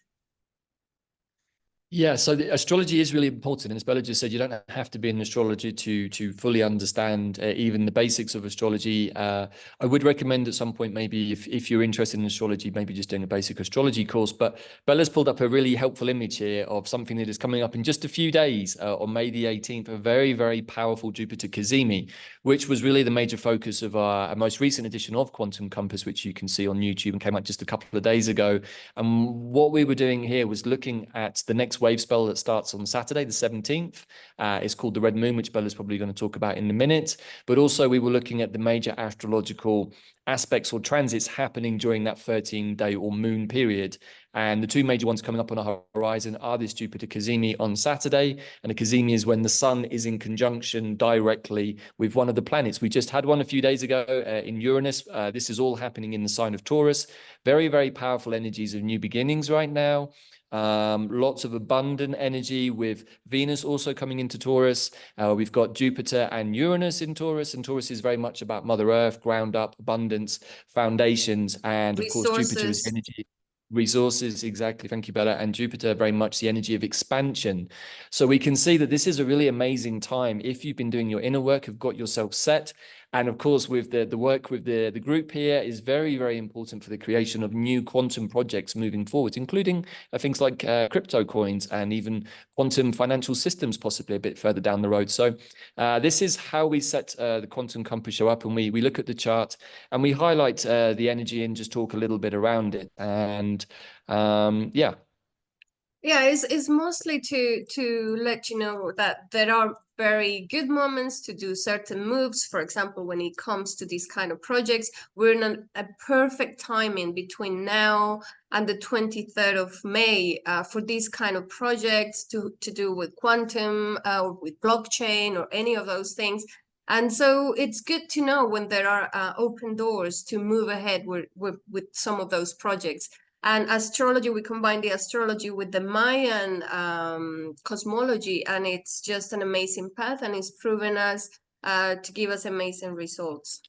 Yeah, so the astrology is really important, and as Bella just said, you don't have to be in astrology to fully understand even the basics of astrology. I would recommend at some point, maybe if you're interested in astrology, maybe just doing a basic astrology course. But Bella's pulled up a really helpful image here of something that is coming up in just a few days on May the 18th, a very, very powerful Jupiter cazimi, which was really the major focus of our most recent edition of Quantum Compass, which you can see on YouTube and came out just a couple of days ago. And what we were doing here was looking at the next wave spell that starts on Saturday, the 17th. It's called the Red Moon, which Bella's probably going to talk about in a minute. But also we were looking at the major astrological aspects or transits happening during that 13-day or moon period. And the two major ones coming up on our horizon are this Jupiter cazimi on Saturday. And a cazimi is when the sun is in conjunction directly with one of the planets. We just had one a few days ago in Uranus. This is all happening in the sign of Taurus. Very, very powerful energies of new beginnings right now. Lots of abundant energy with Venus also coming into Taurus. We've got Jupiter and Uranus in Taurus, and Taurus is very much about Mother Earth, ground up, abundance, foundations, and of course Jupiter is energy. Resources, exactly. Thank you, Bella. And Jupiter, very much the energy of expansion. So we can see that this is a really amazing time. If you've been doing your inner work, have got yourself set, and of course, with the work with the group here is very, very important for the creation of new quantum projects moving forward, including things like crypto coins and even quantum financial systems, possibly a bit further down the road. So this is how we set the Quantum Compass show up, and we look at the chart and we highlight the energy and just talk a little bit around it. And yeah. Yeah, it's mostly to let you know that there are very good moments to do certain moves. For example, when it comes to these kind of projects, we're in a perfect timing between now and the 23rd of May for these kind of projects to do with quantum or with blockchain or any of those things. And so it's good to know when there are open doors to move ahead with some of those projects. And astrology, we combine the astrology with the Mayan cosmology, and it's just an amazing path, and it's proven us to give us amazing results.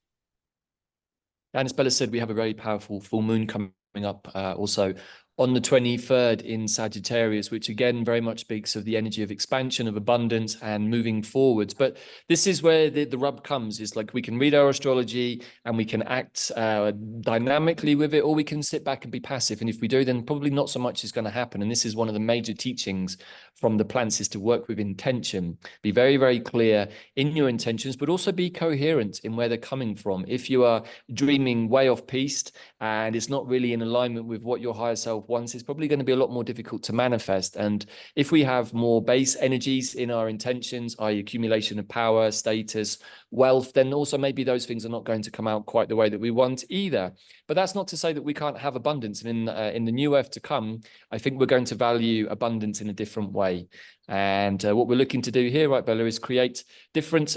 And as Bella said, we have a very powerful full moon coming up also on the 23rd in Sagittarius, which again very much speaks of the energy of expansion, of abundance and moving forwards. But this is where the rub comes, is like we can read our astrology and we can act dynamically with it, or we can sit back and be passive. And if we do, then probably not so much is going to happen. And this is one of the major teachings from the plants, is to work with intention. Be very, very clear in your intentions, but also be coherent in where they're coming from. If you are dreaming way off piste and it's not really in alignment with what your higher self wants, it's probably going to be a lot more difficult to manifest. And if we have more base energies in our intentions, i.e. accumulation of power, status, wealth, then also maybe those things are not going to come out quite the way that we want either. But that's not to say that we can't have abundance. And in the new earth to come, I think we're going to value abundance in a different way. And what we're looking to do here, right, Bella, is create different,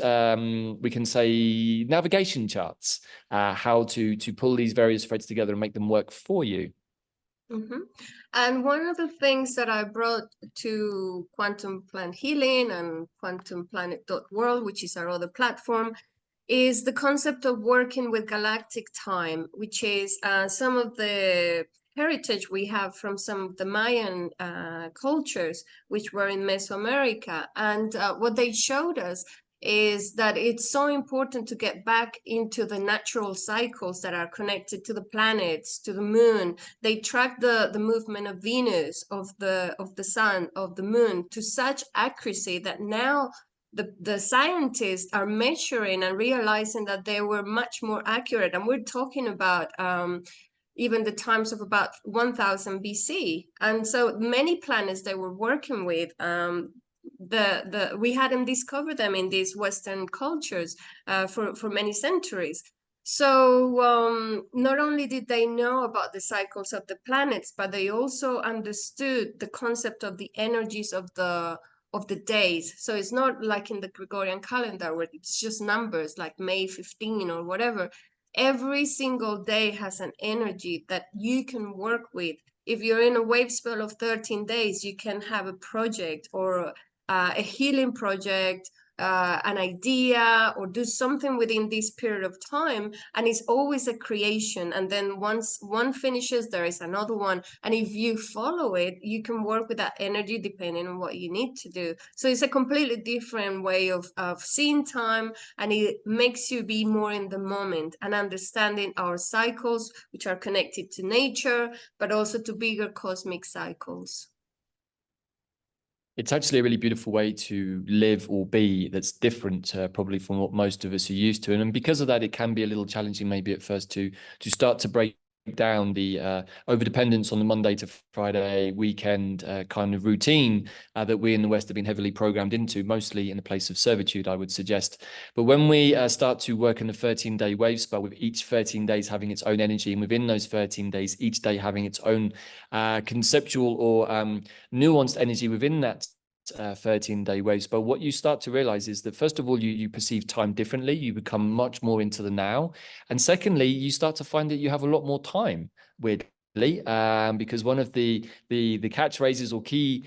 we can say, navigation charts, how to pull these various threads together and make them work for you. Mm-hmm. And one of the things that I brought to Quantum Plant Healing and quantumplanet.world, which is our other platform, is the concept of working with galactic time, which is some of the heritage we have from some of the Mayan cultures, which were in Mesoamerica. And what they showed us is that it's so important to get back into the natural cycles that are connected to the planets, to the moon. They track the movement of Venus, of the sun, of the moon, to such accuracy that now the scientists are measuring and realizing that they were much more accurate. And we're talking about even the times of about 1000 BC. And so many planets they were working with, we hadn't discovered them in these Western cultures for many centuries. So not only did they know about the cycles of the planets, but they also understood the concept of the energies of the days. So it's not like in the Gregorian calendar where it's just numbers like May 15 or whatever. Every single day has an energy that you can work with. If you're in a wave spell of 13 days, you can have a project or a healing project an idea or do something within this period of time, and it's always a creation. And then once one finishes, there is another one, and if you follow it, you can work with that energy depending on what you need to do. So it's a completely different way of seeing time, and it makes you be more in the moment and understanding our cycles, which are connected to nature, but also to bigger cosmic cycles. It's actually a really beautiful way to live or be that's different probably from what most of us are used to. And because of that, it can be a little challenging maybe at first to start to break down the overdependence on the Monday to Friday weekend kind of routine that we in the West have been heavily programmed into, mostly in a place of servitude, I would suggest. But when we start to work in a 13-day wave spell, with each 13 days having its own energy, and within those 13 days, each day having its own conceptual or nuanced energy within that 13-day wave spell, what you start to realize is that first of all, you perceive time differently. You become much more into the now, and secondly, you start to find that you have a lot more time, weirdly, because one of the catchphrases or key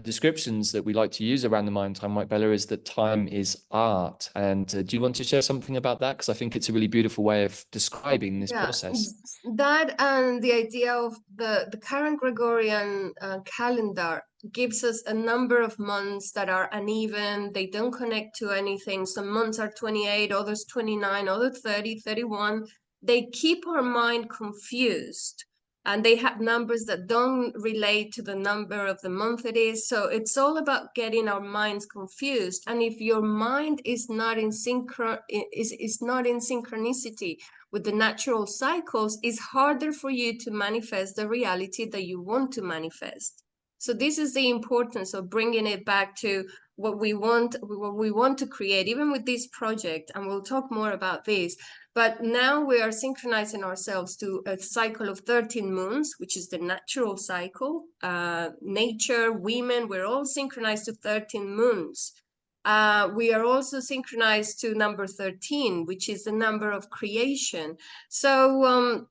descriptions that we like to use around the mind time, right, Bella, is that time is art. And do you want to share something about that? Because I think it's a really beautiful way of describing this process. That and the idea of the current Gregorian calendar gives us a number of months that are uneven. They don't connect to anything. Some months are 28, others 29, others 30, 31. They keep our mind confused, and they have numbers that don't relate to the number of the month it is. So it's all about getting our minds confused. And if your mind is not in synchronicity with the natural cycles, it's harder for you to manifest the reality that you want to manifest. So this is the importance of bringing it back to what we want to create, even with this project, and we'll talk more about this. But now we are synchronizing ourselves to a cycle of 13 moons, which is the natural cycle. Nature, women, we're all synchronized to 13 moons. We are also synchronized to number 13, which is the number of creation. So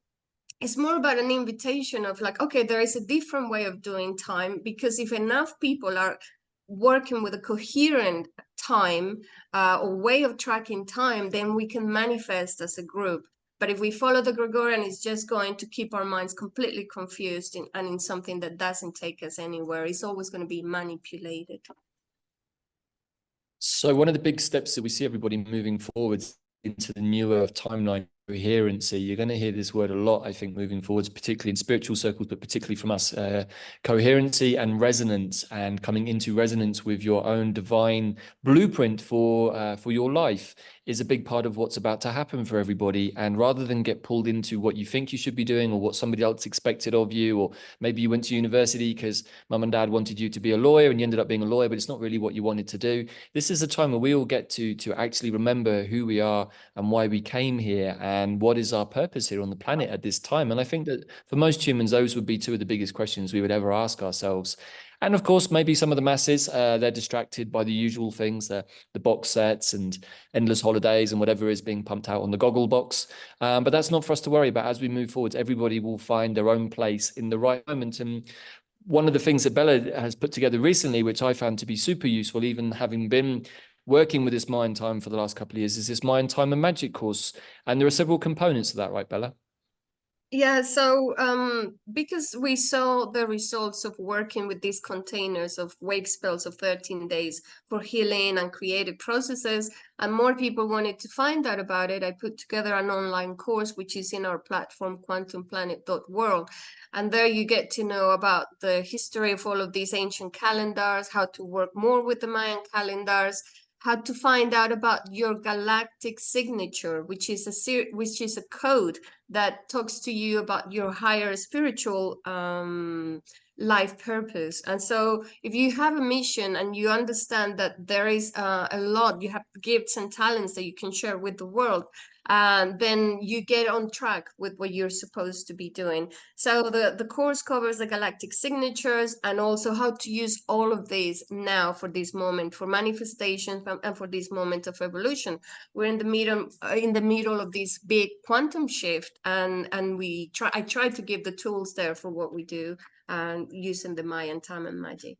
it's more about an invitation of like, okay, there is a different way of doing time, because if enough people are working with a coherent time or way of tracking time, then we can manifest as a group. But if we follow the Gregorian, it's just going to keep our minds completely confused and in something that doesn't take us anywhere. It's always going to be manipulated. So one of the big steps that we see everybody moving forward into the newer timeline, coherency, you're going to hear this word a lot, I think, moving forwards, particularly in spiritual circles, but particularly from us, coherency and resonance, and coming into resonance with your own divine blueprint for your life is a big part of what's about to happen for everybody. And rather than get pulled into what you think you should be doing or what somebody else expected of you, or maybe you went to university because mum and dad wanted you to be a lawyer and you ended up being a lawyer, but it's not really what you wanted to do. This is a time where we all get to actually remember who we are and why we came here and what is our purpose here on the planet at this time. And I think that for most humans, those would be two of the biggest questions we would ever ask ourselves. And of course, maybe some of the masses, they're distracted by the usual things, the box sets and endless holidays and whatever is being pumped out on the goggle box. But that's not for us to worry about. As we move forward, everybody will find their own place in the right moment. And one of the things that Bella has put together recently, which I found to be super useful, even having been working with this mind time for the last couple of years, is this mind time and magic course. And there are several components to that, right, Bella? Yeah, so because we saw the results of working with these containers of wake spells of 13 days for healing and creative processes, and more people wanted to find out about it, I put together an online course, which is in our platform, quantumplanet.world. And there you get to know about the history of all of these ancient calendars, how to work more with the Mayan calendars, how to find out about your galactic signature, which is a code that talks to you about your higher spiritual life purpose. And so if you have a mission and you understand that there is a lot, you have gifts and talents that you can share with the world, then you get on track with what you're supposed to be doing. So the course covers the galactic signatures and also how to use all of these now for this moment, for manifestation and for this moment of evolution. We're in the middle of this big quantum shift, and I try to give the tools there for what we do, and using the Mayan time and magic.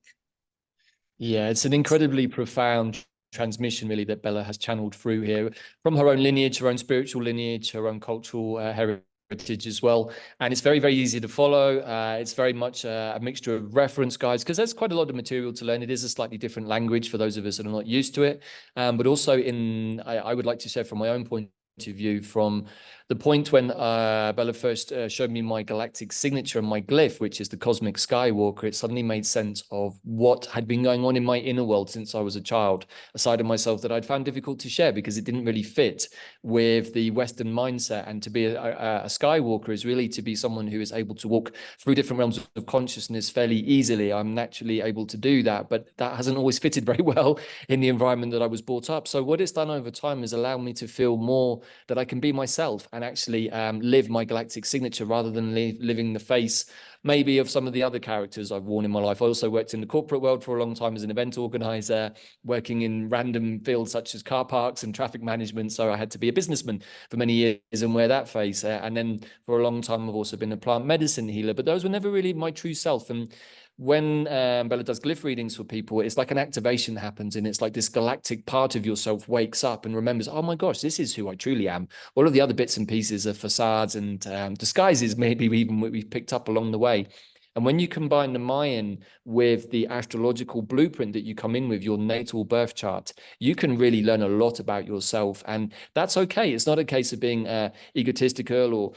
Yeah, it's an incredibly profound transmission really that Bella has channeled through here from her own lineage, her own spiritual lineage, her own cultural heritage as well. And it's very, very easy to follow. It's very much a mixture of reference guides, because there's quite a lot of material to learn. It is a slightly different language for those of us that are not used to it. But also I would like to share from my own point of view, from the point when Bella first showed me my galactic signature and my glyph, which is the cosmic skywalker. It suddenly made sense of what had been going on in my inner world since I was a child, a side of myself that I'd found difficult to share because it didn't really fit with the Western mindset. And to be a skywalker is really to be someone who is able to walk through different realms of consciousness fairly easily. I'm naturally able to do that, but that hasn't always fitted very well in the environment that I was brought up. So what it's done over time is allow me to feel more that I can be myself and actually live my galactic signature, rather than living the face maybe of some of the other characters I've worn in my life. I also worked in the corporate world for a long time as an event organizer, working in random fields such as car parks and traffic management. So I had to be a businessman for many years and wear that face. And then for a long time, I've also been a plant medicine healer, but those were never really my true self. And when Bella does glyph readings for people, it's like an activation happens, and it's like this galactic part of yourself wakes up and remembers, oh my gosh, this is who I truly am. All of the other bits and pieces are facades and disguises, maybe even what we've picked up along the way. And when you combine the Mayan with the astrological blueprint that you come in with, your natal birth chart, you can really learn a lot about yourself. And that's okay. It's not a case of being egotistical or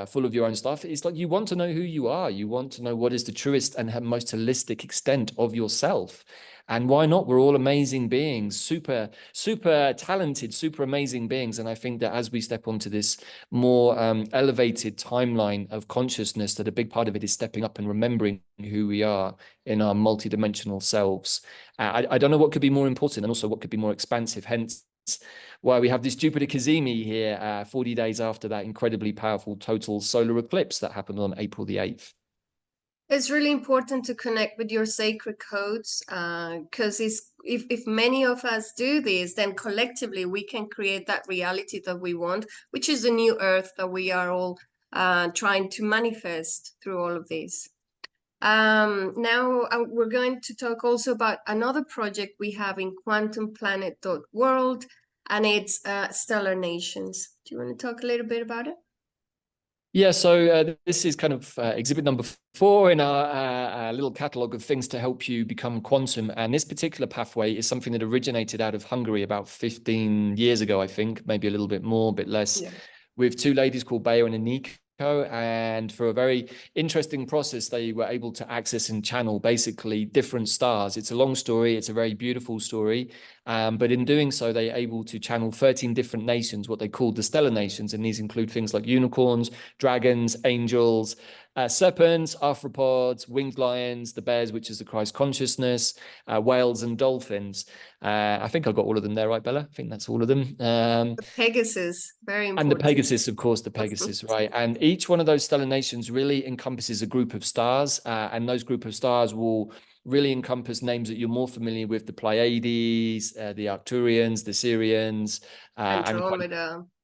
full of your own stuff. It's like you want to know who you are. You want to know what is the truest and most holistic extent of yourself. And why not? We're all amazing beings, super, super talented, super amazing beings. And I think that as we step onto this more elevated timeline of consciousness, that a big part of it is stepping up and remembering who we are in our multidimensional selves. I don't know what could be more important, and also what could be more expansive. Hence why we have this Jupiter Cazimi here 40 days after that incredibly powerful total solar eclipse that happened on April the 8th. It's really important to connect with your sacred codes, because if many of us do this, then collectively we can create that reality that we want, which is the new earth that we are all trying to manifest through all of this. Now we're going to talk also about another project we have in quantumplanet.world, and it's Stellar Nations. Do you want to talk a little bit about it? Yeah, so this is kind of exhibit number 4 in our little catalogue of things to help you become quantum. And this particular pathway is something that originated out of Hungary about 15 years ago, I think, maybe a little bit more, a bit less, with 2 ladies called Bea and Aniko. And for a very interesting process, they were able to access and channel basically different stars. It's a long story. It's a very beautiful story. But in doing so, they're able to channel 13 different nations, what they call the stellar nations. And these include things like unicorns, dragons, angels, serpents, arthropods, winged lions, the bears, which is the Christ consciousness, whales and dolphins. I think I got all of them there, right, Bella? I think that's all of them. The Pegasus, very important. And the Pegasus, of course, the Pegasus, right? And each one of those stellar nations really encompasses a group of stars, and those group of stars will really encompass names that you're more familiar with: the Pleiades, the Arcturians, the Sirians,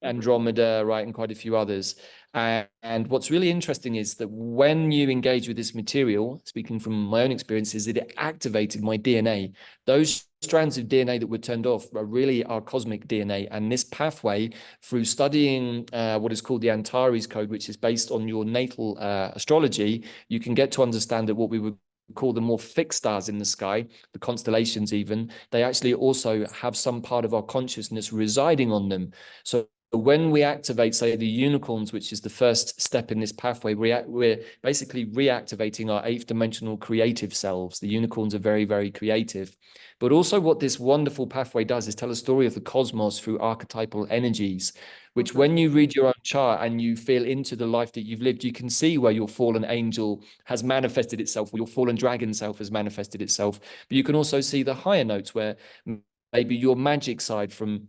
Andromeda, right, and quite a few others. And what's really interesting is that when you engage with this material, speaking from my own experiences, it activated my DNA. Those strands of DNA that were turned off are really our cosmic DNA. And this pathway, through studying what is called the Antares code, which is based on your natal astrology, you can get to understand that what we would call the more fixed stars in the sky, the constellations even, they actually also have some part of our consciousness residing on them. So when we activate, say, the unicorns, which is the first step in this pathway, we're basically reactivating our 8th dimensional creative selves. The unicorns are very, very creative. But also what this wonderful pathway does is tell a story of the cosmos through archetypal energies, which when you read your own chart and you feel into the life that you've lived, you can see where your fallen angel has manifested itself, or your fallen dragon self has manifested itself. But you can also see the higher notes where maybe your magic side from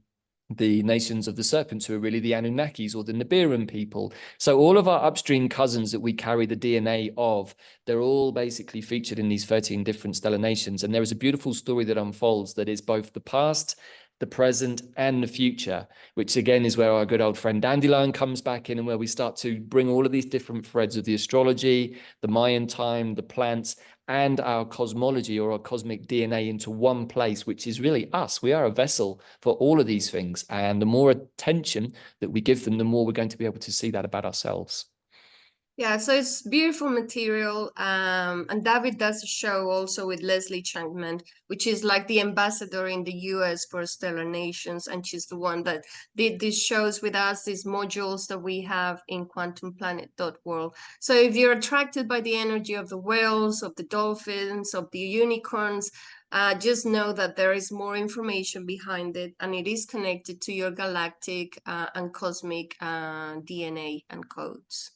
the nations of the serpents, who are really the Anunnakis or the Nibiran people. So all of our upstream cousins that we carry the DNA of, they're all basically featured in these 13 different stellar nations. And there is a beautiful story that unfolds that is both the past, the present, and the future, which again is where our good old friend Dandelion comes back in, and where we start to bring all of these different threads of the astrology, the Mayan time, the plants, and our cosmology or our cosmic DNA into one place, which is really us. We are a vessel for all of these things. And the more attention that we give them, the more we're going to be able to see that about ourselves. Yeah, so it's beautiful material. And Davyd does a show also with Leslie Changman, which is like the ambassador in the US for Stellar Nations. And she's the one that did these shows with us, these modules that we have in quantumplanet.world. So if you're attracted by the energy of the whales, of the dolphins, of the unicorns, just know that there is more information behind it, and it is connected to your galactic and cosmic DNA and codes.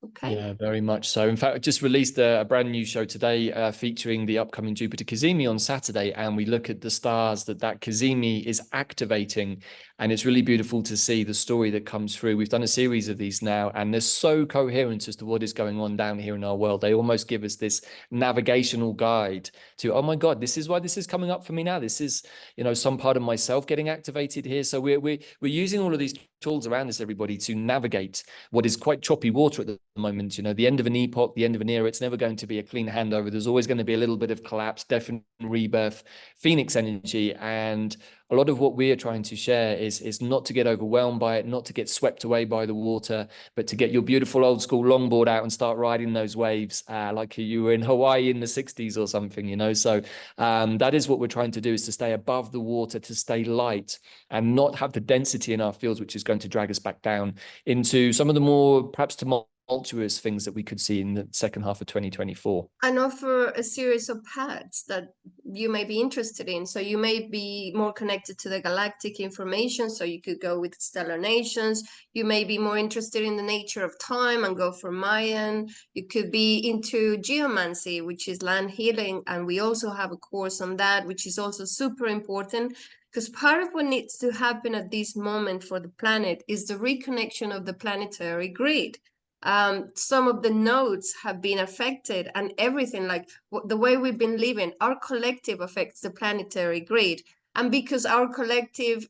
Okay. Yeah, very much so. In fact, I just released a brand new show today featuring the upcoming Jupiter Cazimi on Saturday, and we look at the stars that Cazimi is activating, and it's really beautiful to see the story that comes through. We've done a series of these now, and they're so coherent as to what is going on down here in our world. They almost give us this navigational guide to, oh my God, this is why this is coming up for me now. This is, you know, some part of myself getting activated here. So we're using all of these tools around us, everybody, to navigate what is quite choppy water at the moment. You know, the end of an epoch, the end of an era, it's never going to be a clean handover. There's always going to be a little bit of collapse, death and rebirth, phoenix energy. And a lot of what we are trying to share is not to get overwhelmed by it, not to get swept away by the water, but to get your beautiful old school longboard out and start riding those waves like you were in Hawaii in the 60s or something, you know. So that is what we're trying to do, is to stay above the water, to stay light and not have the density in our fields, which is going to drag us back down into some of the more perhaps tumultuous things that we could see in the second half of 2024. And offer a series of paths that you may be interested in. So you may be more connected to the galactic information, so you could go with Stellar Nations. You may be more interested in the nature of time and go for Mayan. You could be into geomancy, which is land healing, and we also have a course on that, which is also super important. Because part of what needs to happen at this moment for the planet is the reconnection of the planetary grid. Some of the nodes have been affected, and everything, like the way we've been living, our collective affects the planetary grid. And because our collective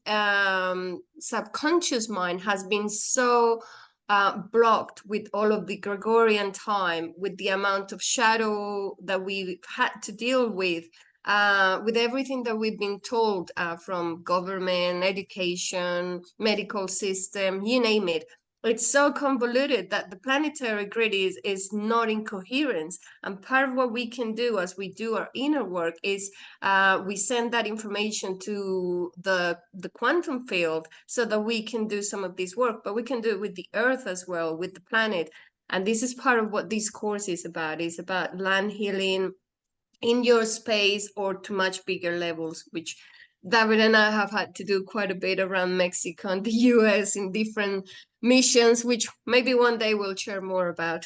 subconscious mind has been so blocked with all of the Gregorian time, with the amount of shadow that we've had to deal with everything that we've been told from government, education, medical system, you name it. It's so convoluted that the planetary grid is not in coherence. And part of what we can do as we do our inner work is we send that information to the quantum field so that we can do some of this work. But we can do it with the Earth as well, with the planet. And this is part of what this course is about. It's about land healing in your space, or to much bigger levels, which Davyd and I have had to do quite a bit around Mexico and the US in different missions, which maybe one day we'll share more about.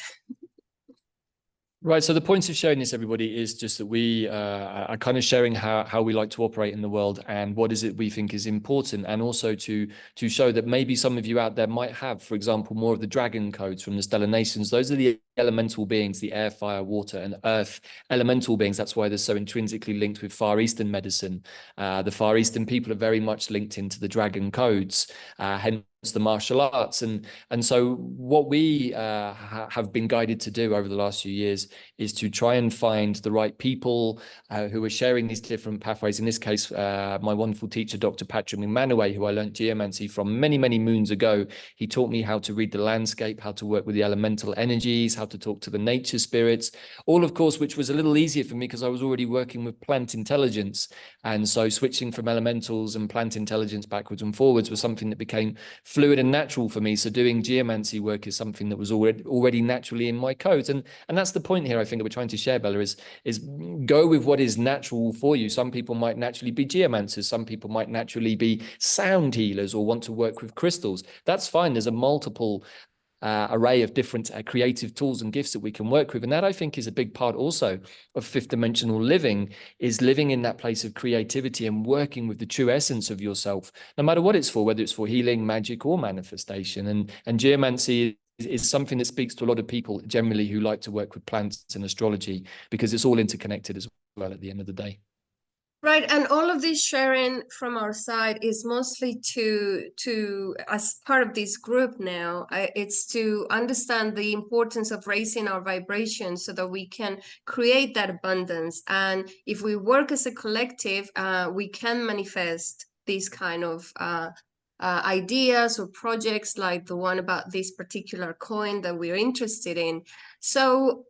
Right. So the point of sharing this, everybody, is just that we are kind of sharing how we like to operate in the world and what is it we think is important, and also to show that maybe some of you out there might have, for example, more of the dragon codes from the Stellar Nations. Those are the elemental beings, the air, fire, water, and earth elemental beings. That's why they're so intrinsically linked with Far Eastern medicine. The Far Eastern people are very much linked into the dragon codes, hence the martial arts. And so what we have been guided to do over the last few years is to try and find the right people who are sharing these different pathways. In this case, my wonderful teacher, Dr. Patrick McManaway, who I learned geomancy from many, many moons ago. He taught me how to read the landscape, how to work with the elemental energies, how to talk to the nature spirits, all of course, which was a little easier for me because I was already working with plant intelligence. And so switching from elementals and plant intelligence backwards and forwards was something that became fluid and natural for me. So doing geomancy work is something that was already naturally in my codes. And that's the point here, I think, that we're trying to share, Bella, is go with what is natural for you. Some people might naturally be geomancers. Some people might naturally be sound healers or want to work with crystals. That's fine. There's a multiple array of different creative tools and gifts that we can work with. And that, I think, is a big part also of fifth dimensional living, is living in that place of creativity and working with the true essence of yourself, no matter what it's for, whether it's for healing, magic, or manifestation. And geomancy is something that speaks to a lot of people generally who like to work with plants and astrology, because it's all interconnected as well at the end of the day. Right, and all of this sharing from our side is mostly to as part of this group now. It's to understand the importance of raising our vibration so that we can create that abundance. And if we work as a collective, we can manifest these kind of ideas or projects like the one about this particular coin that we're interested in. So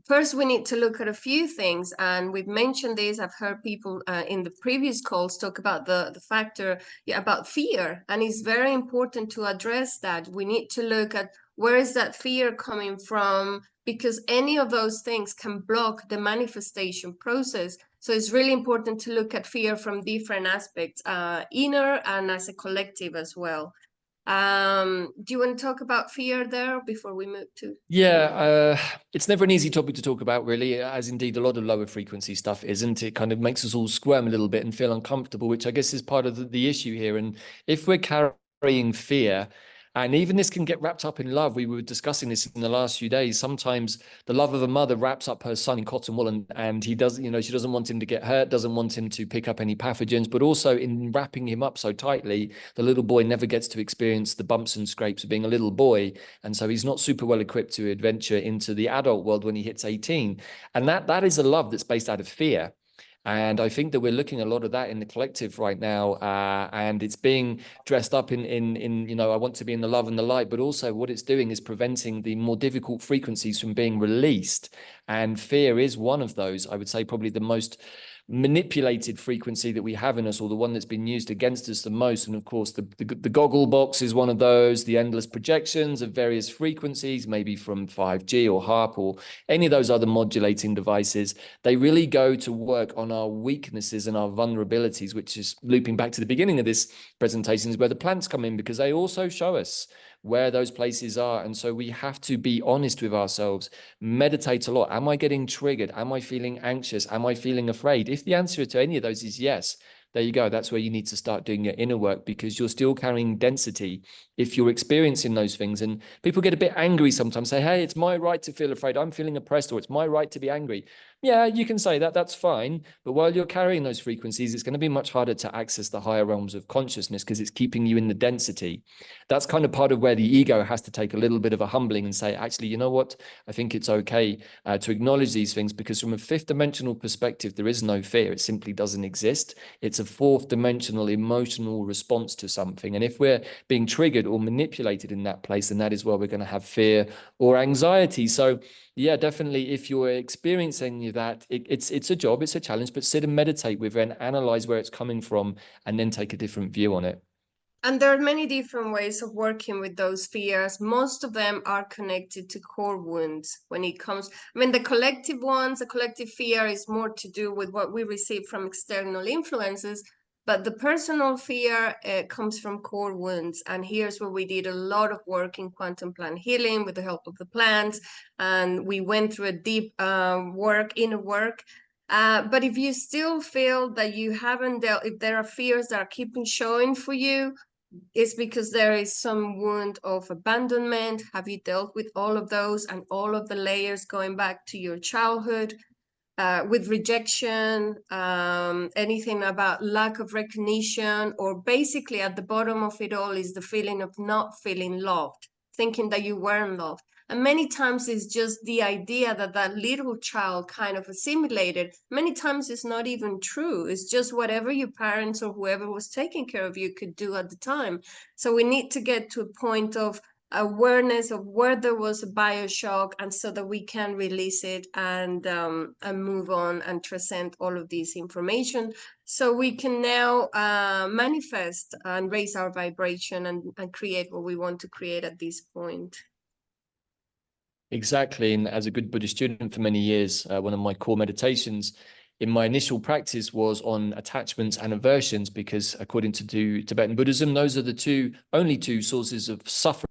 first, we need to look at a few things, and we've mentioned this. I've heard people in the previous calls talk about the factor about fear, and it's very important to address that. We need to look at where is that fear coming from, because any of those things can block the manifestation process. So it's really important to look at fear from different aspects, inner and as a collective as well. Do you want to talk about fear there before we move to? Yeah, it's never an easy topic to talk about, really, as indeed a lot of lower frequency stuff isn't. It kind of makes us all squirm a little bit and feel uncomfortable, which I guess is part of the issue here. And if we're carrying fear, and even this can get wrapped up in love. We were discussing this in the last few days. Sometimes the love of a mother wraps up her son in cotton wool, and he does, you know, she doesn't want him to get hurt, doesn't want him to pick up any pathogens, but also in wrapping him up so tightly, the little boy never gets to experience the bumps and scrapes of being a little boy. And so he's not super well equipped to adventure into the adult world when he hits 18. And that is a love that's based out of fear. And I think that we're looking at a lot of that in the collective right now, and it's being dressed up in you know, I want to be in the love and the light, but also what it's doing is preventing the more difficult frequencies from being released. And fear is one of those. I would say probably the most manipulated frequency that we have in us, or the one that's been used against us the most. And of course, the goggle box is one of those, the endless projections of various frequencies, maybe from 5G or HARP or any of those other modulating devices. They really go to work on our weaknesses and our vulnerabilities, which is looping back to the beginning of this presentation, is where the plants come in, because they also show us where those places are. And so we have to be honest with ourselves, meditate a lot. Am I getting triggered? Am I feeling anxious? Am I feeling afraid? If the answer to any of those is yes, there you go. That's where you need to start doing your inner work, because you're still carrying density if you're experiencing those things. And people get a bit angry sometimes, say, hey, it's my right to feel afraid. I'm feeling oppressed, or it's my right to be angry. Yeah, you can say that, that's fine. But while you're carrying those frequencies, it's going to be much harder to access the higher realms of consciousness, because it's keeping you in the density. That's kind of part of where the ego has to take a little bit of a humbling and say, actually, you know what? I think it's okay to acknowledge these things, because from a fifth dimensional perspective, there is no fear. It simply doesn't exist. It's a fourth dimensional emotional response to something. And if we're being triggered or manipulated in that place, then that is where we're going to have fear or anxiety. So yeah, definitely, if you're experiencing that, it's a job, it's a challenge, but sit and meditate with it and analyze where it's coming from, and then take a different view on it. And there are many different ways of working with those fears. Most of them are connected to core wounds when it comes. I mean, the collective ones, the collective fear is more to do with what we receive from external influences. But the personal fear comes from core wounds. And here's where we did a lot of work in quantum plant healing with the help of the plants. And we went through a deep inner work. But if you still feel that you haven't dealt, if there are fears that are keeping showing for you, it's because there is some wound of abandonment. Have you dealt with all of those and all of the layers going back to your childhood? With rejection, anything about lack of recognition, or basically at the bottom of it all is the feeling of not feeling loved, thinking that you weren't loved. And many times it's just the idea that that little child kind of assimilated. Many times it's not even true. It's just whatever your parents or whoever was taking care of you could do at the time. So we need to get to a point of awareness of where there was a bioshock, and so that we can release it and move on and transcend all of this information, so we can now manifest and raise our vibration and create what we want to create at this point. Exactly. And as a good Buddhist student for many years, one of my core meditations in my initial practice was on attachments and aversions, because according to Tibetan Buddhism, those are the only two sources of suffering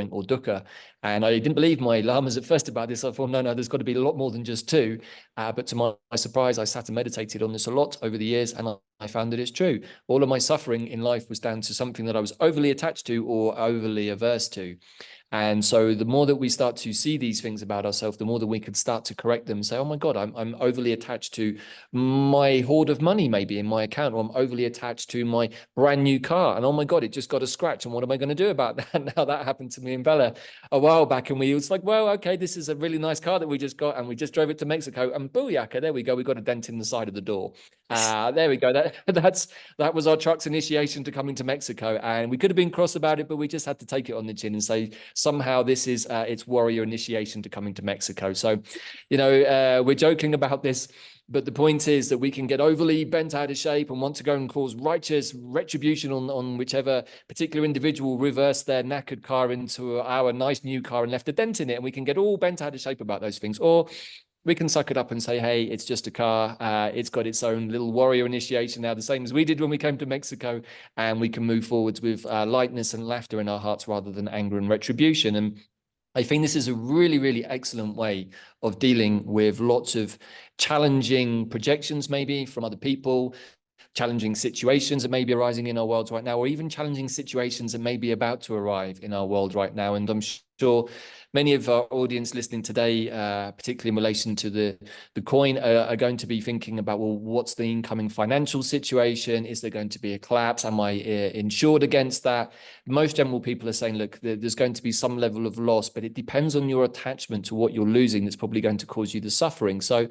or dukkha. And I didn't believe my lamas at first about this. I thought, no, there's got to be a lot more than just two. But to my surprise, I sat and meditated on this a lot over the years, and I found that it's true. All of my suffering in life was down to something that I was overly attached to or overly averse to. And so the more that we start to see these things about ourselves, the more that we can start to correct them, say, oh my God, I'm overly attached to my hoard of money maybe in my account, or I'm overly attached to my brand new car, and oh my God, it just got a scratch, and what am I going to do about that? Now that happened to me and Bella a while back, and we was like, well, okay, this is a really nice car that we just got, and we just drove it to Mexico, and booyaka, there we go, we got a dent in the side of the door. There we go. That was our truck's initiation to coming to Mexico, and we could have been cross about it, but we just had to take it on the chin and say somehow this is its warrior initiation to coming to Mexico. So, you know, we're joking about this, but the point is that we can get overly bent out of shape and want to go and cause righteous retribution on whichever particular individual reversed their knackered car into our nice new car and left a dent in it, and we can get all bent out of shape about those things. Or we can suck it up and say, hey, it's just a car. It's got its own little warrior initiation now, the same as we did when we came to Mexico. And we can move forwards with lightness and laughter in our hearts rather than anger and retribution. And I think this is a really, really excellent way of dealing with lots of challenging projections, maybe from other people, challenging situations that may be arising in our world right now, or even challenging situations that may be about to arrive in our world right now. And I'm sure many of our audience listening today, particularly in relation to the coin, are going to be thinking about, well, what's the incoming financial situation? Is there going to be a collapse? Am I insured against that? Most general people are saying, look, there's going to be some level of loss, but it depends on your attachment to what you're losing that's probably going to cause you the suffering. So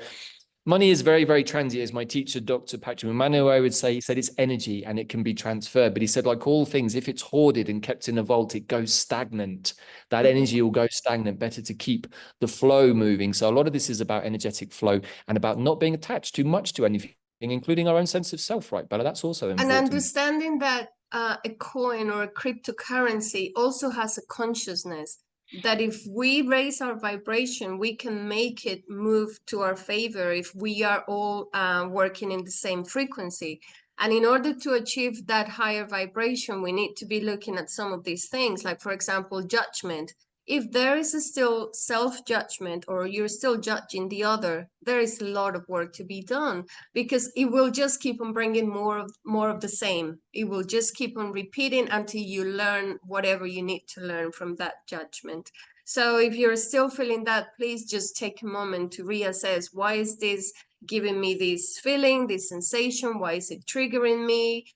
money is very, very transient. As my teacher, Dr. Patrick Emmanuel, would say, he said it's energy and it can be transferred. But he said, like all things, if it's hoarded and kept in a vault, it goes stagnant. That energy will go stagnant. Better to keep the flow moving. So a lot of this is about energetic flow and about not being attached too much to anything, including our own sense of self, right, Bella? That's also important. And understanding that a coin or a cryptocurrency also has a consciousness, that if we raise our vibration, we can make it move to our favor if we are all working in the same frequency. And in order to achieve that higher vibration, we need to be looking at some of these things, like, for example, judgment. If there is still self-judgment, or you're still judging the other, there is a lot of work to be done, because it will just keep on bringing more of the same. It will just keep on repeating until you learn whatever you need to learn from that judgment. So if you're still feeling that, please just take a moment to reassess, why is this giving me this feeling, this sensation? Why is it triggering me?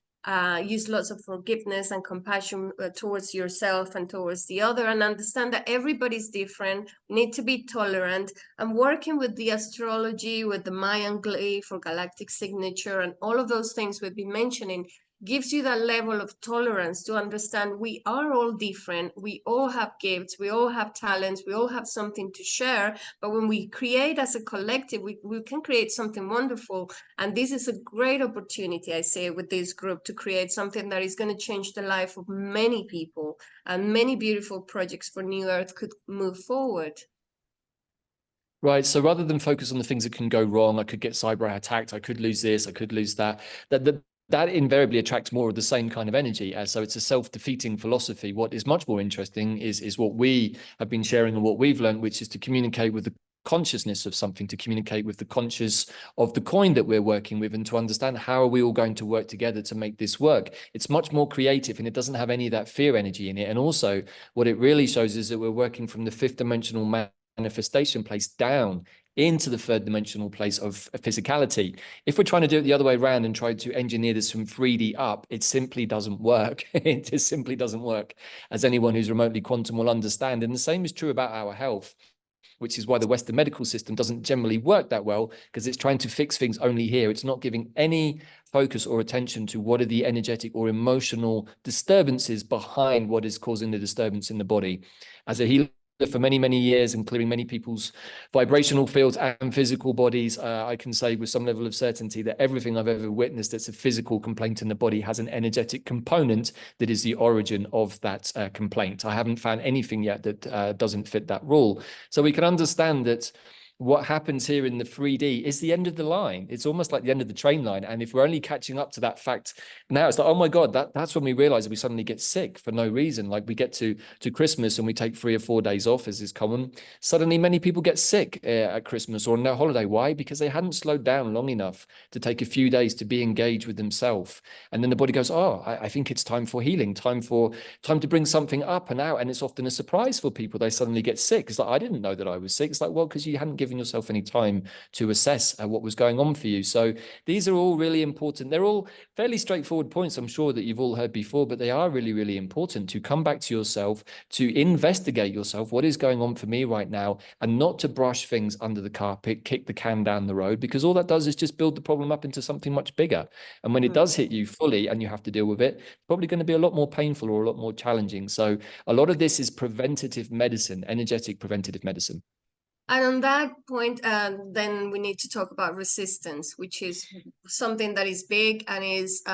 Use lots of forgiveness and compassion towards yourself and towards the other, and understand that everybody's different. We need to be tolerant, and working with the astrology, with the Mayan glyph or galactic signature, and all of those things we've been mentioning, gives you that level of tolerance to understand we are all different. We all have gifts, we all have talents, we all have something to share. But when we create as a collective, we can create something wonderful. And this is a great opportunity, I say, with this group, to create something that is going to change the life of many people, and many beautiful projects for New Earth could move forward. Right. So rather than focus on the things that can go wrong, I could get cyber attacked, I could lose this, I could lose that, that invariably attracts more of the same kind of energy. So it's a self-defeating philosophy. What is much more interesting is what we have been sharing and what we've learned, which is to communicate with the consciousness of something, to communicate with the conscious of the coin that we're working with, and to understand how are we all going to work together to make this work. It's much more creative, and it doesn't have any of that fear energy in it. And also what it really shows is that we're working from the fifth dimensional manifestation place down into the third dimensional place of physicality. If we're trying to do it the other way around and try to engineer this from 3D up, it simply doesn't work. It just simply doesn't work, as anyone who's remotely quantum will understand. And the same is true about our health, which is why the Western medical system doesn't generally work that well, because it's trying to fix things only here. It's not giving any focus or attention to what are the energetic or emotional disturbances behind what is causing the disturbance in the body. As a healer for many, many years and clearing many people's vibrational fields and physical bodies, I can say with some level of certainty that everything I've ever witnessed that's a physical complaint in the body has an energetic component that is the origin of that complaint. I haven't found anything yet that doesn't fit that rule. So we can understand that what happens here in the 3D is the end of the line. It's almost like the end of the train line. And if we're only catching up to that fact now, it's like, oh my God, that's when we realize we suddenly get sick for no reason. Like we get to Christmas and we take 3 or 4 days off, as is common. Suddenly many people get sick at Christmas or on their holiday. Why? Because they hadn't slowed down long enough to take a few days to be engaged with themselves. And then the body goes, oh, I think it's time for healing, time to bring something up and out. And it's often a surprise for people. They suddenly get sick. It's like, I didn't know that I was sick. It's like, well, because you hadn't given yourself any time to assess what was going on for you. So these are all really important. They're all fairly straightforward points, I'm sure, that you've all heard before, but they are really, really important to come back to yourself, to investigate yourself, what is going on for me right now, and not to brush things under the carpet, kick the can down the road, because all that does is just build the problem up into something much bigger. And when it does hit you fully and you have to deal with it, it's probably going to be a lot more painful or a lot more challenging. So a lot of this is preventative medicine, energetic preventative medicine. And on that point, then we need to talk about resistance, which is something that is big and is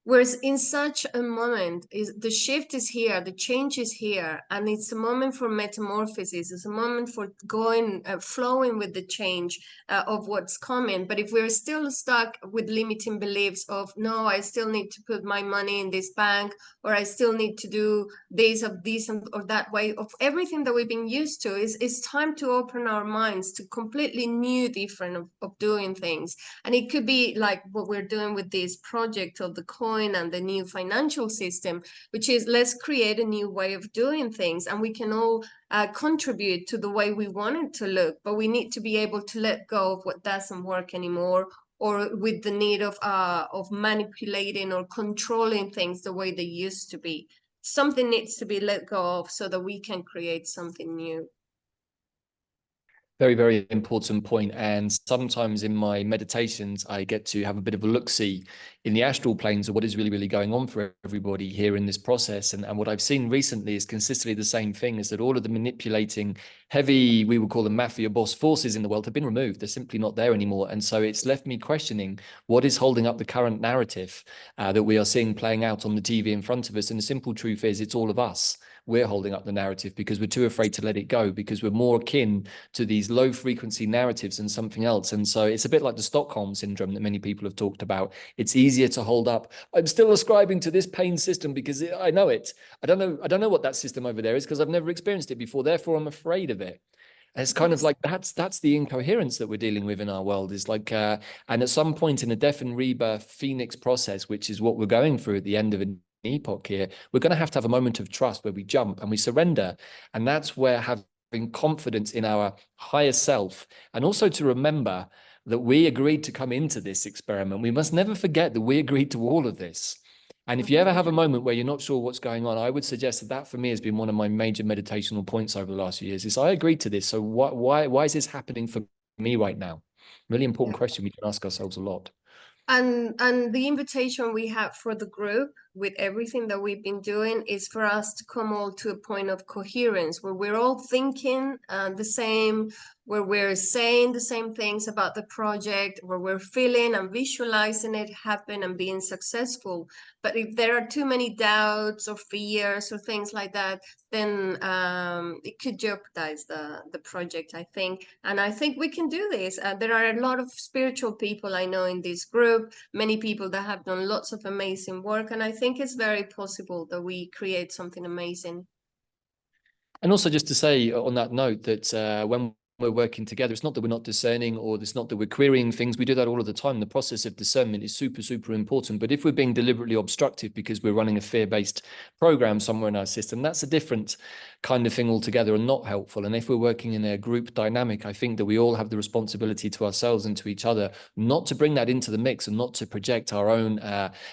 whereas in such a moment, is the shift is here, the change is here, and it's a moment for metamorphosis. It's a moment for going, flowing with the change of what's coming. But if we're still stuck with limiting beliefs of, no, I still need to put my money in this bank, or I still need to do this or that way, of everything that we've been used to, it's time to open our minds to completely new, different of doing things. And it could be like what we're doing with this project of the coin and the new financial system, which is, let's create a new way of doing things, and we can all contribute to the way we want it to look, but we need to be able to let go of what doesn't work anymore, or with the need of manipulating or controlling things the way they used to be. Something needs to be let go of so that we can create something new. Very, very important point. And sometimes in my meditations, I get to have a bit of a look-see in the astral planes of what is really, really going on for everybody here in this process. And what I've seen recently is consistently the same thing, is that all of the manipulating heavy, we would call them mafia boss forces in the world, have been removed. They're simply not there anymore. And so it's left me questioning what is holding up the current narrative that we are seeing playing out on the TV in front of us. And the simple truth is, it's all of us. We're holding up the narrative because we're too afraid to let it go, because we're more akin to these low frequency narratives than something else. And so it's a bit like the Stockholm syndrome that many people have talked about. It's easier to hold up, I'm still ascribing to this pain system because I know it. I don't know what that system over there is because I've never experienced it before. Therefore, I'm afraid of it. And it's kind of like that's the incoherence that we're dealing with in our world. Is like, and at some point in a death and rebirth phoenix process, which is what we're going through at the end of an epoch here, we're going to have a moment of trust where we jump and we surrender. And that's where having confidence in our higher self, and also to remember that we agreed to come into this experiment. We must never forget that we agreed to all of this. And if you ever have a moment where you're not sure what's going on, I would suggest that for me has been one of my major meditational points over the last few years, is I agreed to this. So why is this happening for me right now? Really important question we can ask ourselves a lot. And the invitation we have for the group with everything that we've been doing is for us to come all to a point of coherence where we're all thinking the same, where we're saying the same things about the project, where we're feeling and visualizing it happen and being successful. But if there are too many doubts or fears or things like that, then it could jeopardize the project, I think. And I think we can do this. There are a lot of spiritual people I know in this group, many people that have done lots of amazing work. And I think it's very possible that we create something amazing. And also just to say on that note that when we're working together, it's not that we're not discerning, or it's not that we're querying things. We do that all of the time. The process of discernment is super, super important. But if we're being deliberately obstructive because we're running a fear-based program somewhere in our system, that's a different kind of thing altogether and not helpful. And if we're working in a group dynamic, I think that we all have the responsibility to ourselves and to each other not to bring that into the mix and not to project our own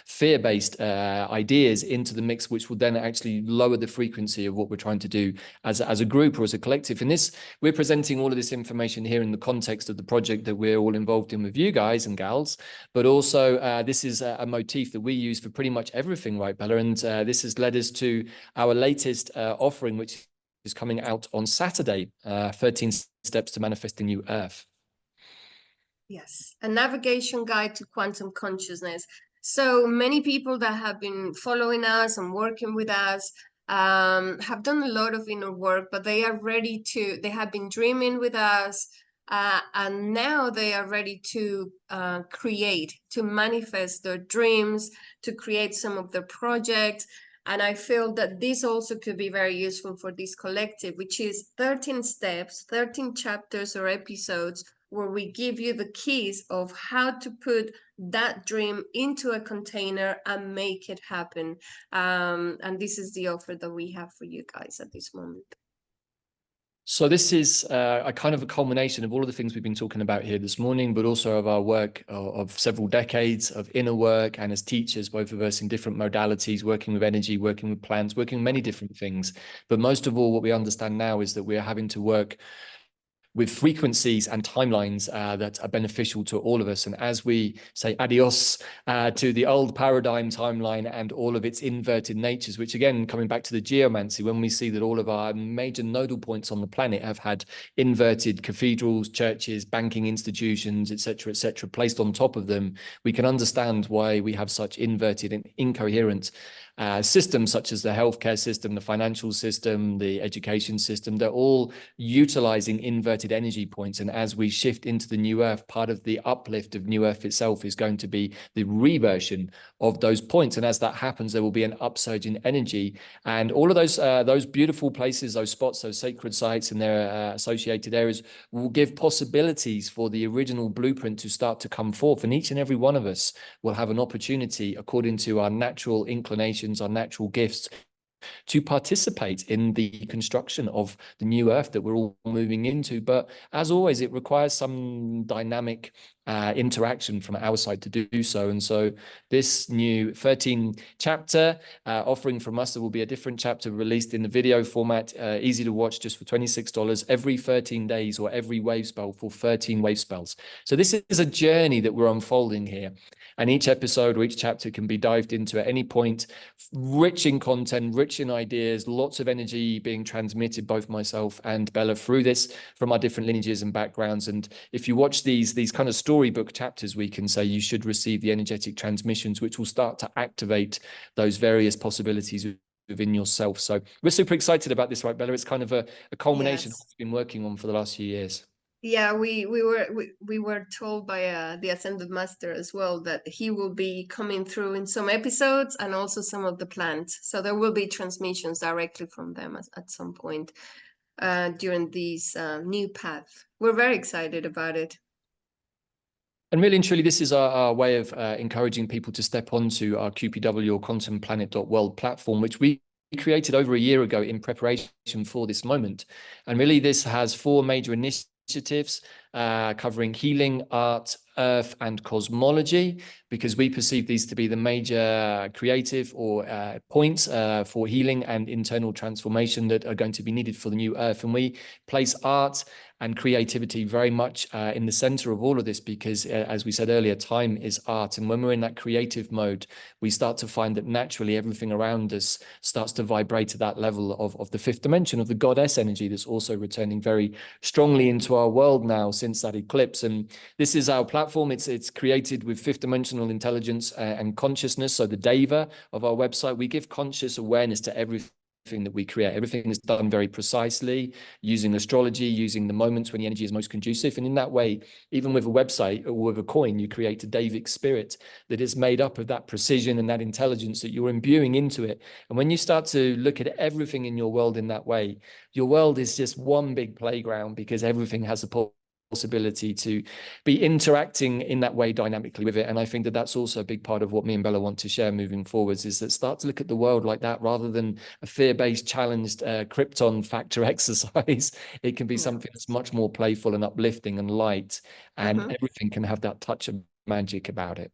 fear-based ideas into the mix, which will then actually lower the frequency of what we're trying to do as a group or as a collective. In this, we're presenting all of this information here in the context of the project that we're all involved in with you guys and gals, but also this is a motif that we use for pretty much everything, right, Bella? And this has led us to our latest offering, which is coming out on Saturday, 13 Steps to Manifesting New Earth. Yes, a navigation guide to quantum consciousness. So many people that have been following us and working with us have done a lot of inner work, but they are ready to, they have been dreaming with us and now they are ready to create, to manifest their dreams, to create some of their projects. And I feel that this also could be very useful for this collective, which is 13 steps, 13 chapters or episodes, where we give you the keys of how to put that dream into a container and make it happen. And this is the offer that we have for you guys at this moment. So this is a kind of a culmination of all of the things we've been talking about here this morning, but also of our work of several decades of inner work, and as teachers, both of us in different modalities, working with energy, working with plants, working with many different things. But most of all, what we understand now is that we are having to work with frequencies and timelines that are beneficial to all of us. And as we say adios to the old paradigm timeline and all of its inverted natures, which again, coming back to the geomancy, when we see that all of our major nodal points on the planet have had inverted cathedrals, churches, banking institutions, etc., placed on top of them, we can understand why we have such inverted and incoherent systems, such as the healthcare system, the financial system, the education system. They're all utilizing inverted energy points. And as we shift into the new earth, part of the uplift of new earth itself is going to be the reversion of those points. And as that happens, there will be an upsurge in energy. And all of those beautiful places, those spots, those sacred sites and their associated areas will give possibilities for the original blueprint to start to come forth. And each and every one of us will have an opportunity, according to our natural inclinations, our natural gifts, to participate in the construction of the new earth that we're all moving into. But as always, it requires some dynamic interaction from our side to do so. And so this new 13 chapter offering from us, there will be a different chapter released in the video format, easy to watch, just for $26 every 13 days, or every wave spell for 13 wave spells. So this is a journey that we're unfolding here. And each episode or each chapter can be dived into at any point, rich in content, rich in ideas, lots of energy being transmitted, both myself and Bella, through this from our different lineages and backgrounds. And if you watch these kind of storybook chapters, we can say you should receive the energetic transmissions, which will start to activate those various possibilities within yourself. So we're super excited about this, right, Bella? It's kind of a culmination of what we've been working on for the last few years. Yeah, we were told by the Ascended Master as well that he will be coming through in some episodes and also some of the plants. So there will be transmissions directly from them at some point during this new path. We're very excited about it. And really and truly, this is our way of encouraging people to step onto our QPW or quantumplanet.world platform, which we created over a year ago in preparation for this moment. And really, this has 4 major initiatives covering healing, art, earth, and cosmology, because we perceive these to be the major creative or points for healing and internal transformation that are going to be needed for the new earth. And we place art and creativity very much in the center of all of this, because as we said earlier, time is art. And when we're in that creative mode, we start to find that naturally everything around us starts to vibrate to that level of the 5th dimension, of the goddess energy that's also returning very strongly into our world now since that eclipse. And this is our platform. It's created with 5th dimensional intelligence and consciousness. So the Deva of our website, we give conscious awareness to everything that we create. Everything is done very precisely, using astrology, using the moments when the energy is most conducive. And in that way, even with a website or with a coin, you create a Davic spirit that is made up of that precision and that intelligence that you're imbuing into it. And when you start to look at everything in your world in that way, your world is just one big playground, because everything has a possibility to be interacting in that way dynamically with it. And I think that that's also a big part of what me and Bella want to share moving forwards, is that start to look at the world like that, rather than a fear-based, challenged Krypton factor exercise. It can be something that's much more playful and uplifting and light, and everything can have that touch of magic about it.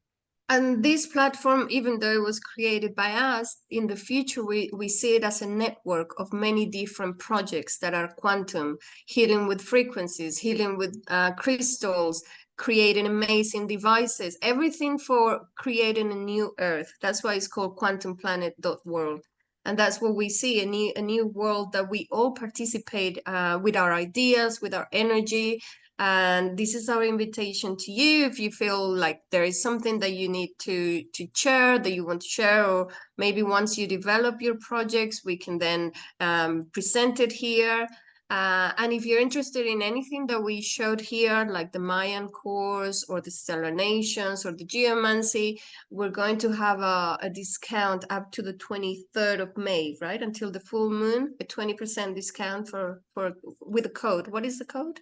And this platform, even though it was created by us, in the future, we see it as a network of many different projects that are quantum, healing with frequencies, healing with crystals, creating amazing devices, everything for creating a new earth. That's why it's called quantumplanet.world. And that's what we see, a new world that we all participate with our ideas, with our energy. And this is our invitation to you. If you feel like there is something that you need to share, that you want to share, or maybe once you develop your projects, we can then present it here. And if you're interested in anything that we showed here, like the Mayan course or the stellar nations or the geomancy, we're going to have a discount up to the 23rd of May, right? Until the full moon, a 20% discount for with a code. What is the code?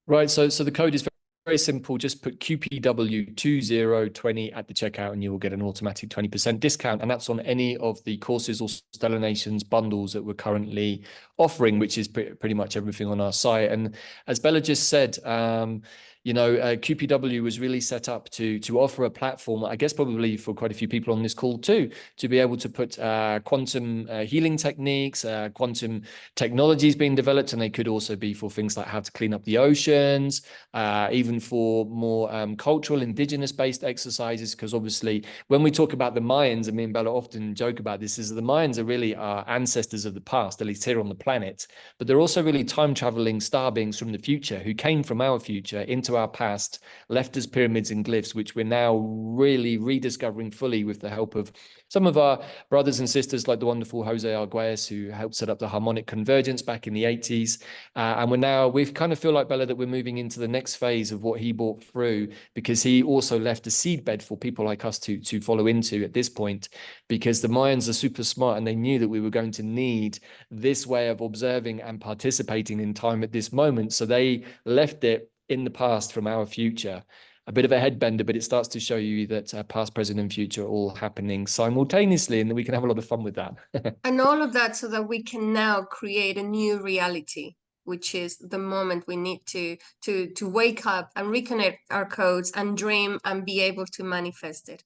Right. So the code is very simple. Just put QPW 2020 at the checkout and you will get an automatic 20% discount. And that's on any of the courses or Stellar Nations bundles that we're currently offering, which is pretty much everything on our site. And as Bella just said, QPW was really set up to offer a platform, I guess probably for quite a few people on this call too, to be able to put quantum healing techniques, quantum technologies being developed, and they could also be for things like how to clean up the oceans, even for more cultural, indigenous-based exercises, because obviously when we talk about the Mayans, and me and Bella often joke about this, is that the Mayans are really our ancestors of the past, at least here on the planet, but they're also really time-traveling star beings from the future who came from our future into our past, left us pyramids and glyphs, which we're now really rediscovering fully with the help of some of our brothers and sisters like the wonderful Jose Arguelles, who helped set up the harmonic convergence back in the 80s. And we kind of feel like, Bella, that we're moving into the next phase of what he brought through, because he also left a seedbed for people like us to follow into at this point, because the Mayans are super smart and they knew that we were going to need this way of observing and participating in time at this moment. So they left it in the past from our future. A bit of a headbender, but it starts to show you that past, present, and future are all happening simultaneously, and that we can have a lot of fun with that. And all of that so that we can now create a new reality, which is the moment we need to wake up and reconnect our codes and dream and be able to manifest it.